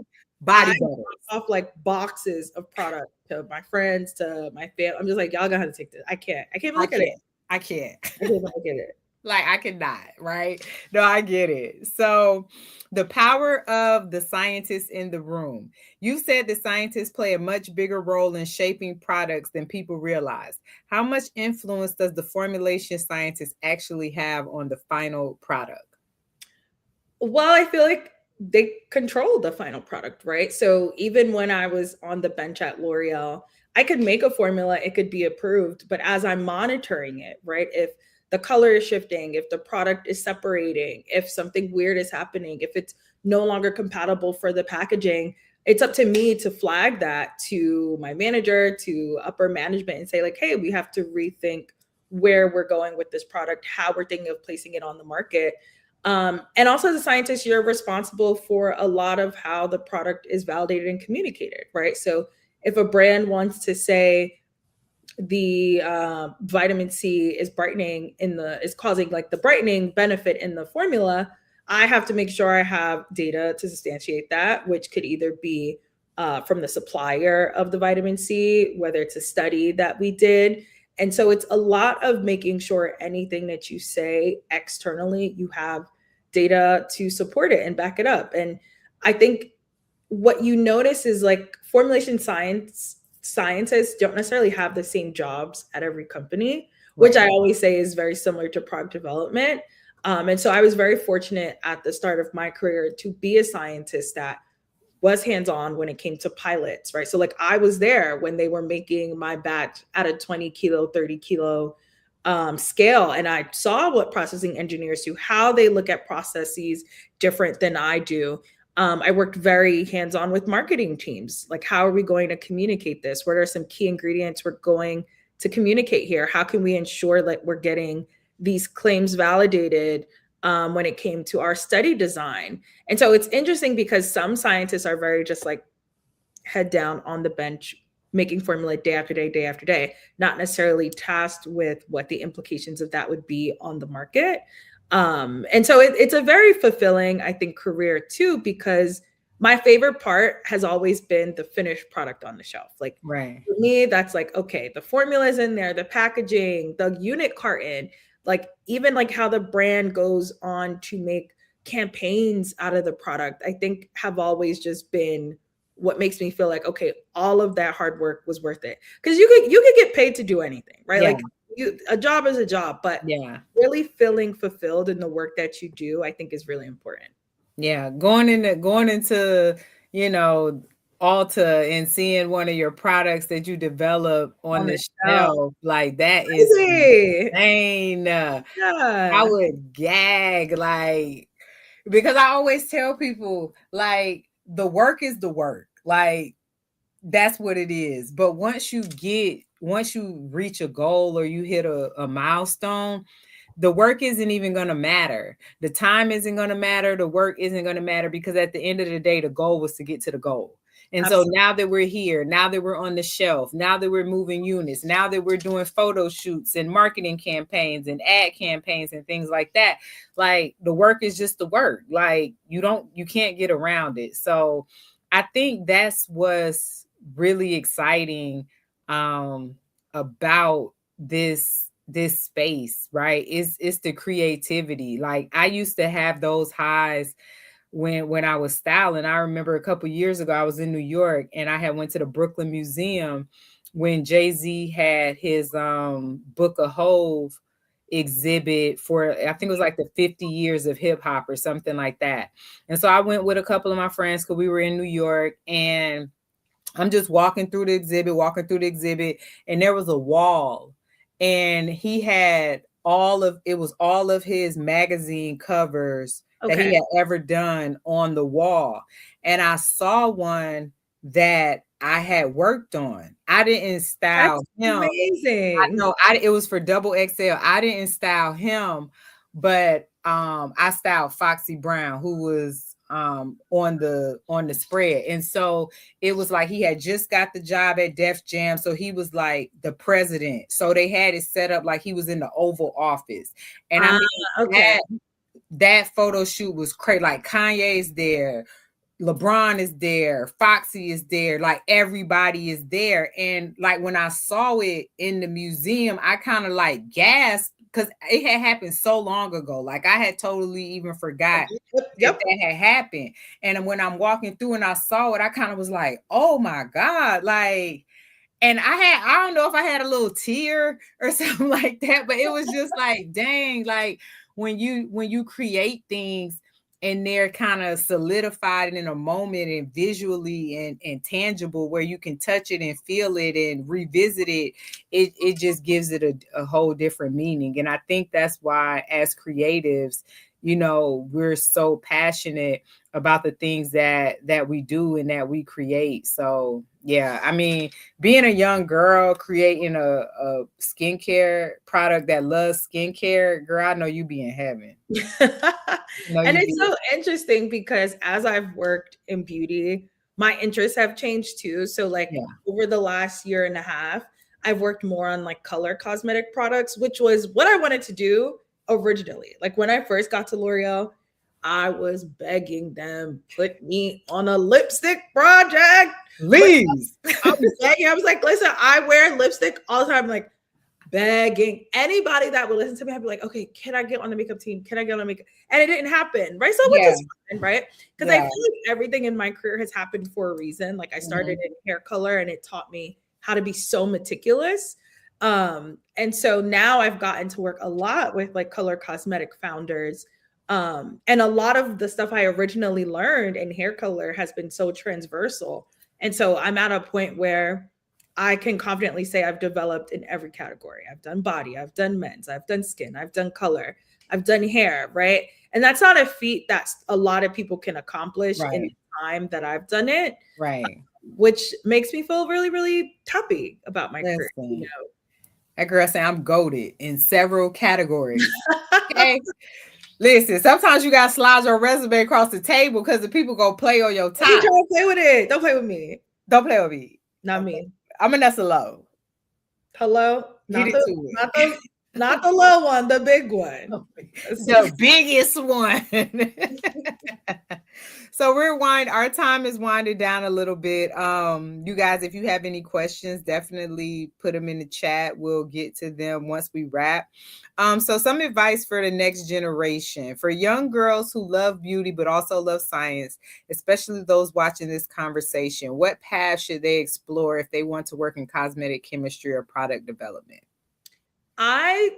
body butters? drop off like boxes of product to my friends, to my family. I'm just like, y'all gonna have to take this. I can't. I can't even I look at it. can't. I can't. I can't even look at it. Like I cannot, right? No, I get it. So, the power of the scientists in the room. You said the scientists play a much bigger role in shaping products than people realize. How much influence does the formulation scientist actually have on the final product? Well, I feel like they control the final product, right? So even when I was on the bench at L'Oreal, I could make a formula, it could be approved, but as I'm monitoring it, right? If the color is shifting, if the product is separating, if something weird is happening, if it's no longer compatible for the packaging, it's up to me to flag that to my manager, to upper management, and say like, hey, we have to rethink where we're going with this product, how we're thinking of placing it on the market. And also, as a scientist, you're responsible for a lot of how the product is validated and communicated, right? So if a brand wants to say the vitamin C is brightening in the is causing like the brightening benefit in the formula, I have to make sure I have data to substantiate that, which could either be from the supplier of the vitamin C, whether it's a study that we did. And so it's a lot of making sure anything that you say externally, you have data to support it and back it up. And I think what you notice is like formulation scientists don't necessarily have the same jobs at every company, which Right. I always say is very similar to product development. And so I was very fortunate at the start of my career to be a scientist that was hands-on when it came to pilots, right? So like I was there when they were making my batch at a 20 kilo, 30 kilo scale. And I saw what processing engineers do, how they look at processes different than I do. I worked very hands-on with marketing teams. Like, how are we going to communicate this? What are some key ingredients we're going to communicate here? How can we ensure that we're getting these claims validated when it came to our study design? And so it's interesting because some scientists are very just like head down on the bench, making formula day after day, day after day, not necessarily tasked with what the implications of that would be on the market. And so it's a very fulfilling, I think, career too, because my favorite part has always been the finished product on the shelf. Like Right. for me, that's like, okay, the formula's in there, the packaging, the unit carton, like even like how the brand goes on to make campaigns out of the product, I think have always just been what makes me feel like, okay, all of that hard work was worth it. Because you could get paid to do anything, right? Yeah. Like a job is a job, but Yeah. really feeling fulfilled in the work that you do, I think is really important. Yeah. Going into, you know, Ulta and seeing one of your products that you develop on On the the shelf. shelf, like that is Crazy. insane. I Yeah. would gag, like, because I always tell people, like, the work is the work. Like, that's what it is. But once you reach a goal or you hit a milestone, the work isn't even going to matter. The time isn't going to matter. The work isn't going to matter, because at the end of the day, the goal was to get to the goal. And so Absolutely. now that we're here, now that we're on the shelf, now that we're moving units, now that we're doing photo shoots and marketing campaigns and ad campaigns and things like that, like, the work is just the work. Like, you can't get around it. So I think that's what's really exciting about this space, right? It's the creativity. Like, I used to have those highs when I was styling. I remember a couple years ago I was in New York and I had went to the Brooklyn Museum when Jay-Z had his Book of Hove exhibit for, I think it was like the 50 years of hip hop or something like that. And so I went with a couple of my friends because we were in New York, and I'm just walking through the exhibit, and there was a wall, and he had all of his magazine covers that he Okay. had ever done on the wall. And I saw one that I had worked on. I didn't style That's him. I amazing. know it was for double XL. I didn't style him, but I styled Foxy Brown, who was on the spread. And so it was like he had just got the job at Def Jam, so he was like the president. So they had it set up like he was in the Oval Office. And I Ah, mean, okay. that photo shoot was crazy. Like, Kanye's there, LeBron is there, Foxy is there, like everybody is there. And like when I saw it in the museum, I kind of like gasped because it had happened so long ago. Like, I had totally even forgot Yep. that Yep. that had happened. And when I'm walking through and I saw it, I kind of was like, oh my God, like, and I don't know if I had a little tear or something like that, but it was just like, dang, like when you create things and they're kind of solidified in a moment and visually and tangible, where you can touch it and feel it and revisit it, it just gives it a whole different meaning. And I think that's why, as creatives, we're so passionate about the things that we do and that we create. So yeah, I mean, being a young girl creating a skincare product that loves skincare, girl, I know you be in heaven. No, And you it's be. so interesting because as I've worked in beauty, my interests have changed too. So like Yeah. over the last year and a half, I've worked more on like color cosmetic products, which was what I wanted to do originally. Like when I first got to L'Oreal, I was begging them put me on a lipstick project. Like Please. I was begging. I was like, listen, I wear lipstick all the time. Like begging anybody that would listen to me, I'd be like, okay, can I get on the makeup team? Can I get on the makeup? And it didn't happen, right? So, which Yeah. is fine, right? Because I feel Yeah. like everything in my career has happened for a reason. Like I started Mhm. in hair color and it taught me how to be so meticulous. And so now I've gotten to work a lot with like color cosmetic founders. And a lot of the stuff I originally learned in hair color has been so transversal. And so I'm at a point where I can confidently say I've developed in every category. I've done body, I've done men's, I've done skin, I've done color, I've done hair, right? And that's not a feat that a lot of people can accomplish in the Right. time that I've done it, Right. which makes me feel really, really happy about my career, you Listen. That girl say I'm goated in several categories. know. Okay. Listen, sometimes you gotta slide your resume across the table because the people go play on your Don't you top. try to play with it. Don't play with me. Don't play with me. Not Okay. me. I'm Manessa Low. Hello? Get Not it the to not the not the low one, the big one. it. The biggest one. So we're our time is winding down a little bit. You guys, if you have any questions, definitely put them in the chat. We'll get to them once we wrap. So some advice for the next generation, for young girls who love beauty but also love science, especially those watching this conversation. What path should they explore if they want to work in cosmetic chemistry or product development? I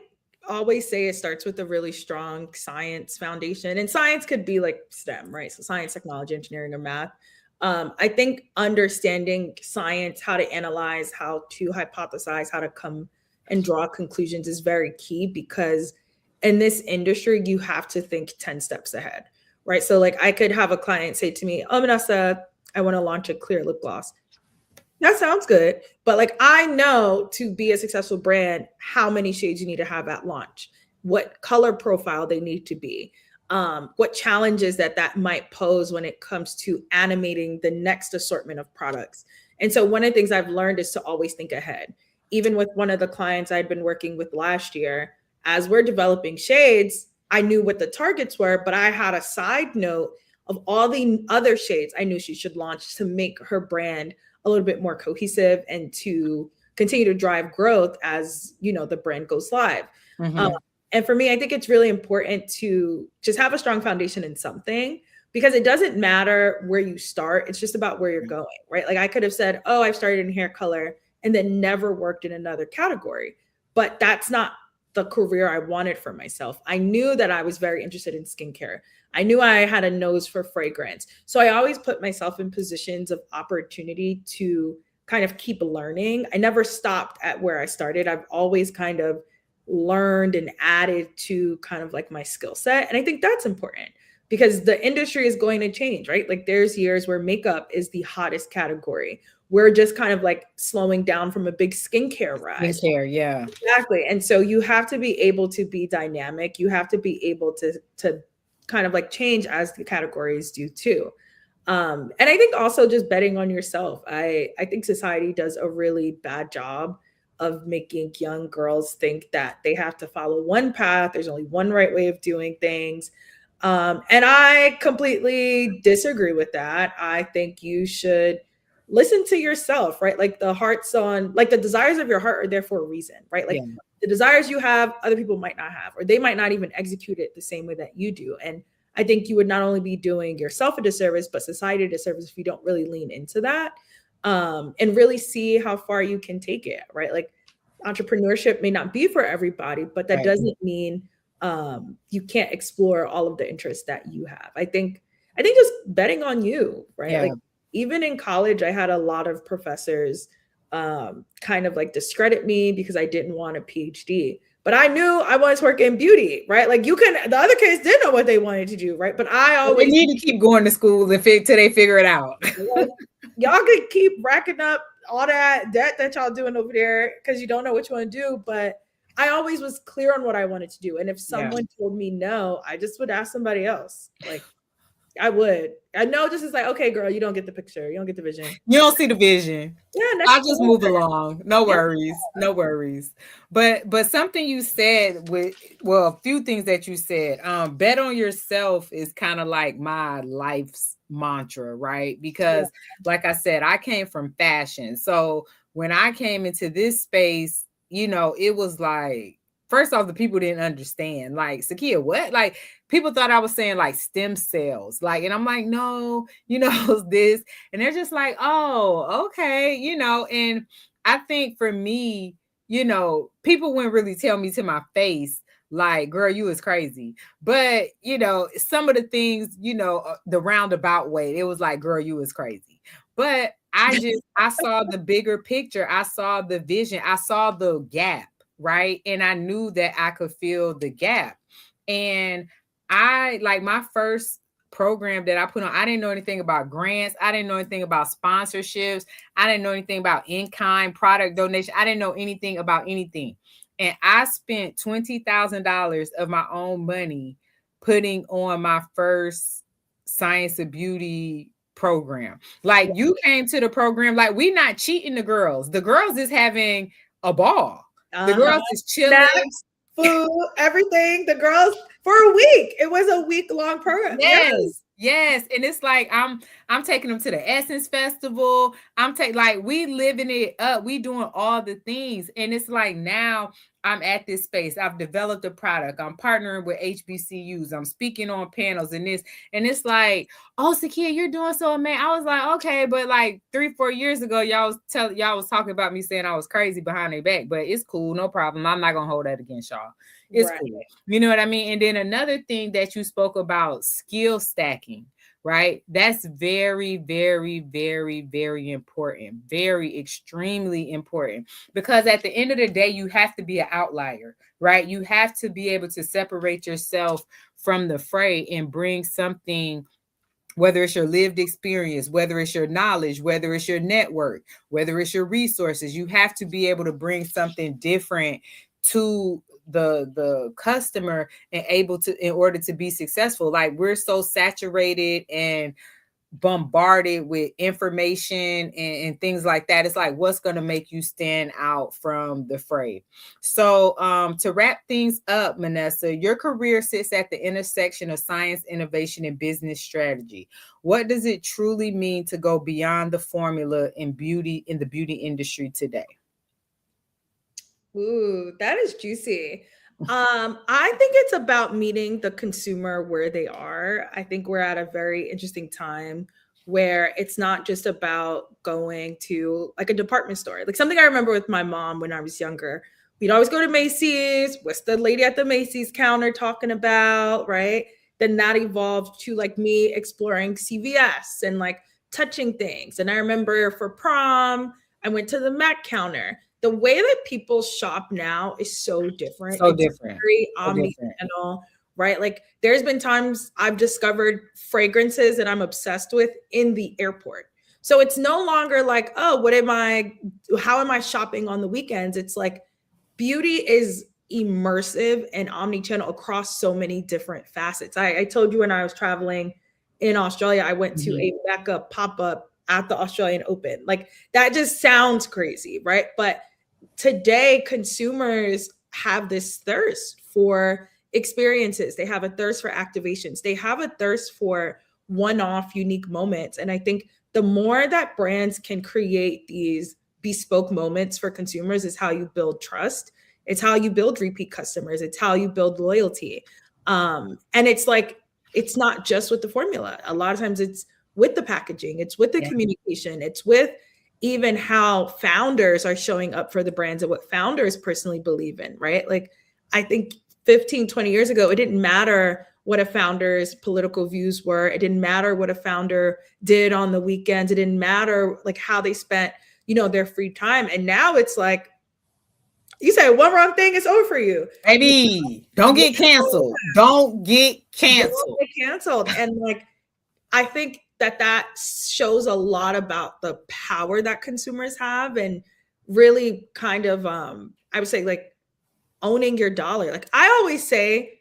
always say it starts with a really strong science foundation, and science could be like STEM, right? So science, technology, engineering, or math. I think understanding science, how to analyze, how to hypothesize, how to come and draw conclusions is very key because in this industry, you have to think 10 steps ahead, right? So, like, I could have a client say to me, oh, Manessa, I want to launch a clear lip gloss. That sounds good. But like I know to be a successful brand, how many shades you need to have at launch, what color profile they need to be, what challenges that might pose when it comes to animating the next assortment of products. And so one of the things I've learned is to always think ahead. Even with one of the clients I'd been working with last year, as we're developing shades, I knew what the targets were, but I had a side note of all the other shades I knew she should launch to make her brand a little bit more cohesive and to continue to drive growth as the brand goes live. um, Mm-hmm. and for me, I think it's really important to just have a strong foundation in something because it doesn't matter where you start, it's just about where you're going, right? Like I could have said, oh, I've started in hair color and then never worked in another category, but that's not the career I wanted for myself. I knew that I was very interested in skincare. I knew I had a nose for fragrance. So I always put myself in positions of opportunity to kind of keep learning. I never stopped at where I started. I've always kind of learned and added to kind of like my skill set. And I think that's important because the industry is going to change, right? Like there's years where makeup is the hottest category. We're just kind of like slowing down from a big skincare rise. Skincare, yeah. Exactly. And so you have to be able to be dynamic. You have to be able to kind of like change as the categories do too. And I think also just betting on yourself. I think society does a really bad job of making young girls think that they have to follow one path. There's only one right way of doing things. And I completely disagree with that. I think you should listen to yourself, right? Like the heart's on, like the desires of your heart are there for a reason, right? Like Yeah. the desires you have, other people might not have, or they might not even execute it the same way that you do. And I think you would not only be doing yourself a disservice, but society a disservice if you don't really lean into that, and really see how far you can take it, right? Like entrepreneurship may not be for everybody, but that Right. doesn't mean you can't explore all of the interests that you have. I think just betting on you, right? Yeah. Like even in college, I had a lot of professors kind of like discredit me because I didn't want a PhD. But I knew I wanted to work in beauty, right? Like the other kids didn't know what they wanted to do, right? But I They always need to keep going to school till they figure it out. like, y'all could keep racking up all that debt that y'all doing over there because you don't know what you want to do. But I always was clear on what I wanted to do. And if Yeah. someone told me no, I just would ask somebody else. Like I would. I know this is like, okay, girl, you don't get the picture. You don't get the vision. You don't see the vision. Yeah, I'll next just door. move along. No Yeah. worries. No worries. But something you said with well, a few things that you said. Bet on yourself is kind of like my life's mantra, right? Yeah. Because like I said, I came from fashion. So when I came into this space, it was like first off, the people didn't understand. Like, Sakia, what? Like people thought I was saying like stem cells. Like, and I'm like, no, this. And they're just like, oh, okay, and I think for me, people wouldn't really tell me to my face, like, girl, you is crazy. But, some of the things, the roundabout way, it was like, girl, you is crazy. But I saw the bigger picture. I saw the vision. I saw the gap, right? And I knew that I could fill the gap. And I like my first program that I put on, I didn't know anything about grants. I didn't know anything about sponsorships. I didn't know anything about in-kind product donation. I didn't know anything about anything. And I spent $20,000 of my own money putting on my first Science of Beauty program. Like you came to the program, like we not cheating the girls. The girls is having a ball. The girls is chilling. Snacks, food, everything. The girls for a week. It was a week-long program. Yes. Yes. And it's like I'm taking them to the Essence Festival. Like we living it up. We doing all the things. And it's like now I'm at this space. I've developed a product. I'm partnering with HBCUs. I'm speaking on panels and this. And it's like, oh, Sakia, you're doing so amazing. I was like, okay, but like 3-4 years ago, y'all was talking about me saying I was crazy behind their back, but it's cool, no problem. I'm not gonna hold that against y'all. It's Right. cool. You know what I mean? And then another thing that you spoke about, skill stacking, right? That's very, very, very, very important. Very extremely important. Because at the end of the day, you have to be an outlier, right? You have to be able to separate yourself from the fray and bring something, whether it's your lived experience, whether it's your knowledge, whether it's your network, whether it's your resources. You have to be able to bring something different to the customer and able to, in order to be successful. Like we're so saturated and bombarded with information and things like that. It's like, what's going to make you stand out from the fray? So to wrap things up, Manessa, your career sits at the intersection of science, innovation, and business strategy. What does it truly mean to go beyond the formula in the beauty industry today? Ooh, that is juicy. I think it's about meeting the consumer where they are. I think we're at a very interesting time where it's not just about going to like a department store. Like something I remember with my mom when I was younger. We'd always go to Macy's. What's the lady at the Macy's counter talking about, right? Then that evolved to like me exploring CVS and like touching things. And I remember for prom, I went to the Mac counter. The way that people shop now is so different. So It's different. very So different. omni-channel, right? Like there's been times I've discovered fragrances that I'm obsessed with in the airport. So it's no longer like, oh, how am I shopping on the weekends? It's like beauty is immersive and omni-channel across so many different facets. I told you when I was traveling in Australia, I went to a makeup pop-up at the Australian Open. Like that just sounds crazy, right? But today consumers have this thirst for experiences. They have a thirst for activations. They have a thirst for one-off unique moments. And I think the more that brands can create these bespoke moments for consumers is how you build trust. It's how you build repeat customers. It's how you build loyalty. And it's like, it's not just with the formula. A lot of times it's with the packaging, it's with the communication, it's with even how founders are showing up for the brands and what founders personally believe in, right? Like I think 15, 20 years ago, it didn't matter what a founder's political views were. It didn't matter what a founder did on the weekends. It didn't matter like how they spent, their free time. And now it's like, You say one wrong thing, it's over for you. You Baby, don't know, get canceled. Don't get don't canceled. get canceled. And like, I think that that shows a lot about the power that consumers have, and really kind of, I would say, like, owning your dollar. Like I always say,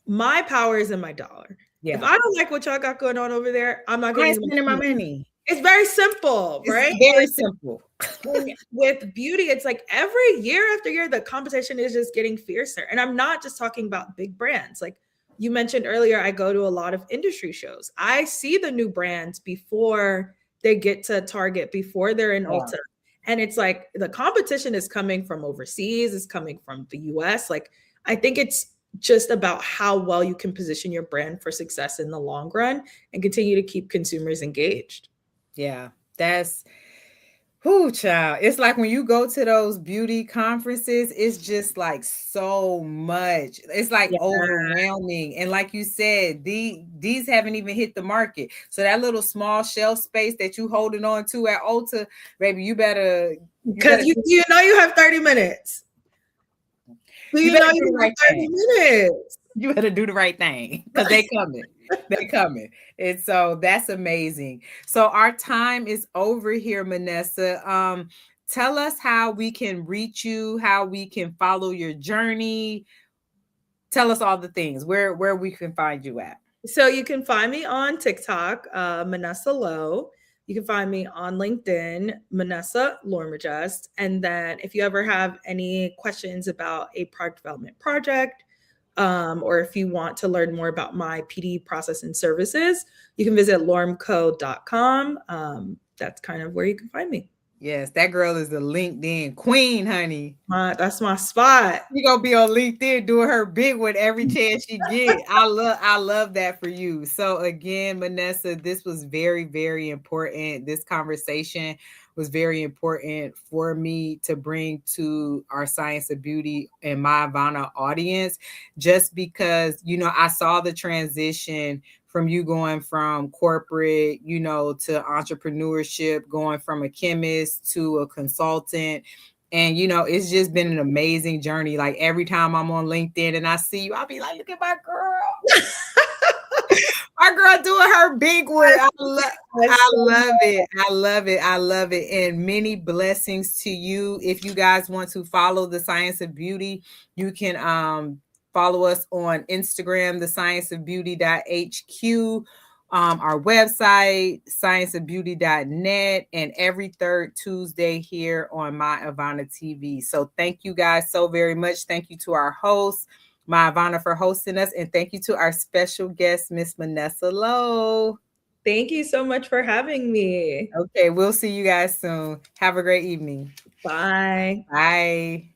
my power is in my dollar. If Yeah. I don't like what y'all got going on over there, I'm not I giving ain't you spending my my money. money. It's very simple, It's right? very Like, simple. and with beauty, it's like every year after year, the competition is just getting fiercer. And I'm not just talking about big brands. Like you mentioned earlier, I go to a lot of industry shows. I see the new brands before they get to Target, before they're in Yeah. Ulta. And it's like the competition is coming from overseas, is coming from the US. Like I think it's just about how well you can position your brand for success in the long run and continue to keep consumers engaged. Yeah. That's whoo, child. It's like when you go to those beauty conferences, it's just like so much. It's like Yeah. overwhelming. And like you said, these haven't even hit the market. So that little small shelf space that you holding on to at Ulta, baby, you Because better you know you have 30 minutes. Do you you better know do you the have right 30 thing. minutes? You better do the right thing because they coming. They coming. And so that's amazing. So our time is over here, Manessa. Tell us how we can reach you, how we can follow your journey. Tell us all the things where we can find you at. So you can find me on TikTok, Manessa Low. You can find me on LinkedIn, Manessa Lormejuste. And then if you ever have any questions about a product development project, or if you want to learn more about my PD process and services, you can visit LORM-CO.com. That's kind of where you can find me. Yes, that girl is the LinkedIn queen, honey. That's my spot. She gonna be on LinkedIn doing her big one every chance she get. I love that for you. So again, Manessa, this was very, very important. This conversation was very important for me to bring to our Science of Beauty and my Ivana audience, just because, I saw the transition from you going from corporate, to entrepreneurship, going from a chemist to a consultant. And it's just been an amazing journey. Like every time I'm on LinkedIn and I see you, I'll be like, look at my girl. My girl doing her big one. I love it. I love it. I love it. And many blessings to you. If you guys want to follow the Science of Beauty, you can follow us on Instagram, the Science of Beauty.hq. Our website, scienceofbeauty.net, and every third Tuesday here on My Ivana TV. So thank you guys so very much. Thank you to our hosts, My Ivana, for hosting us, and thank you to our special guest, Miss Manessa Lowe. Thank you so much for having me. Okay, we'll see you guys soon. Have a great evening. Bye. Bye.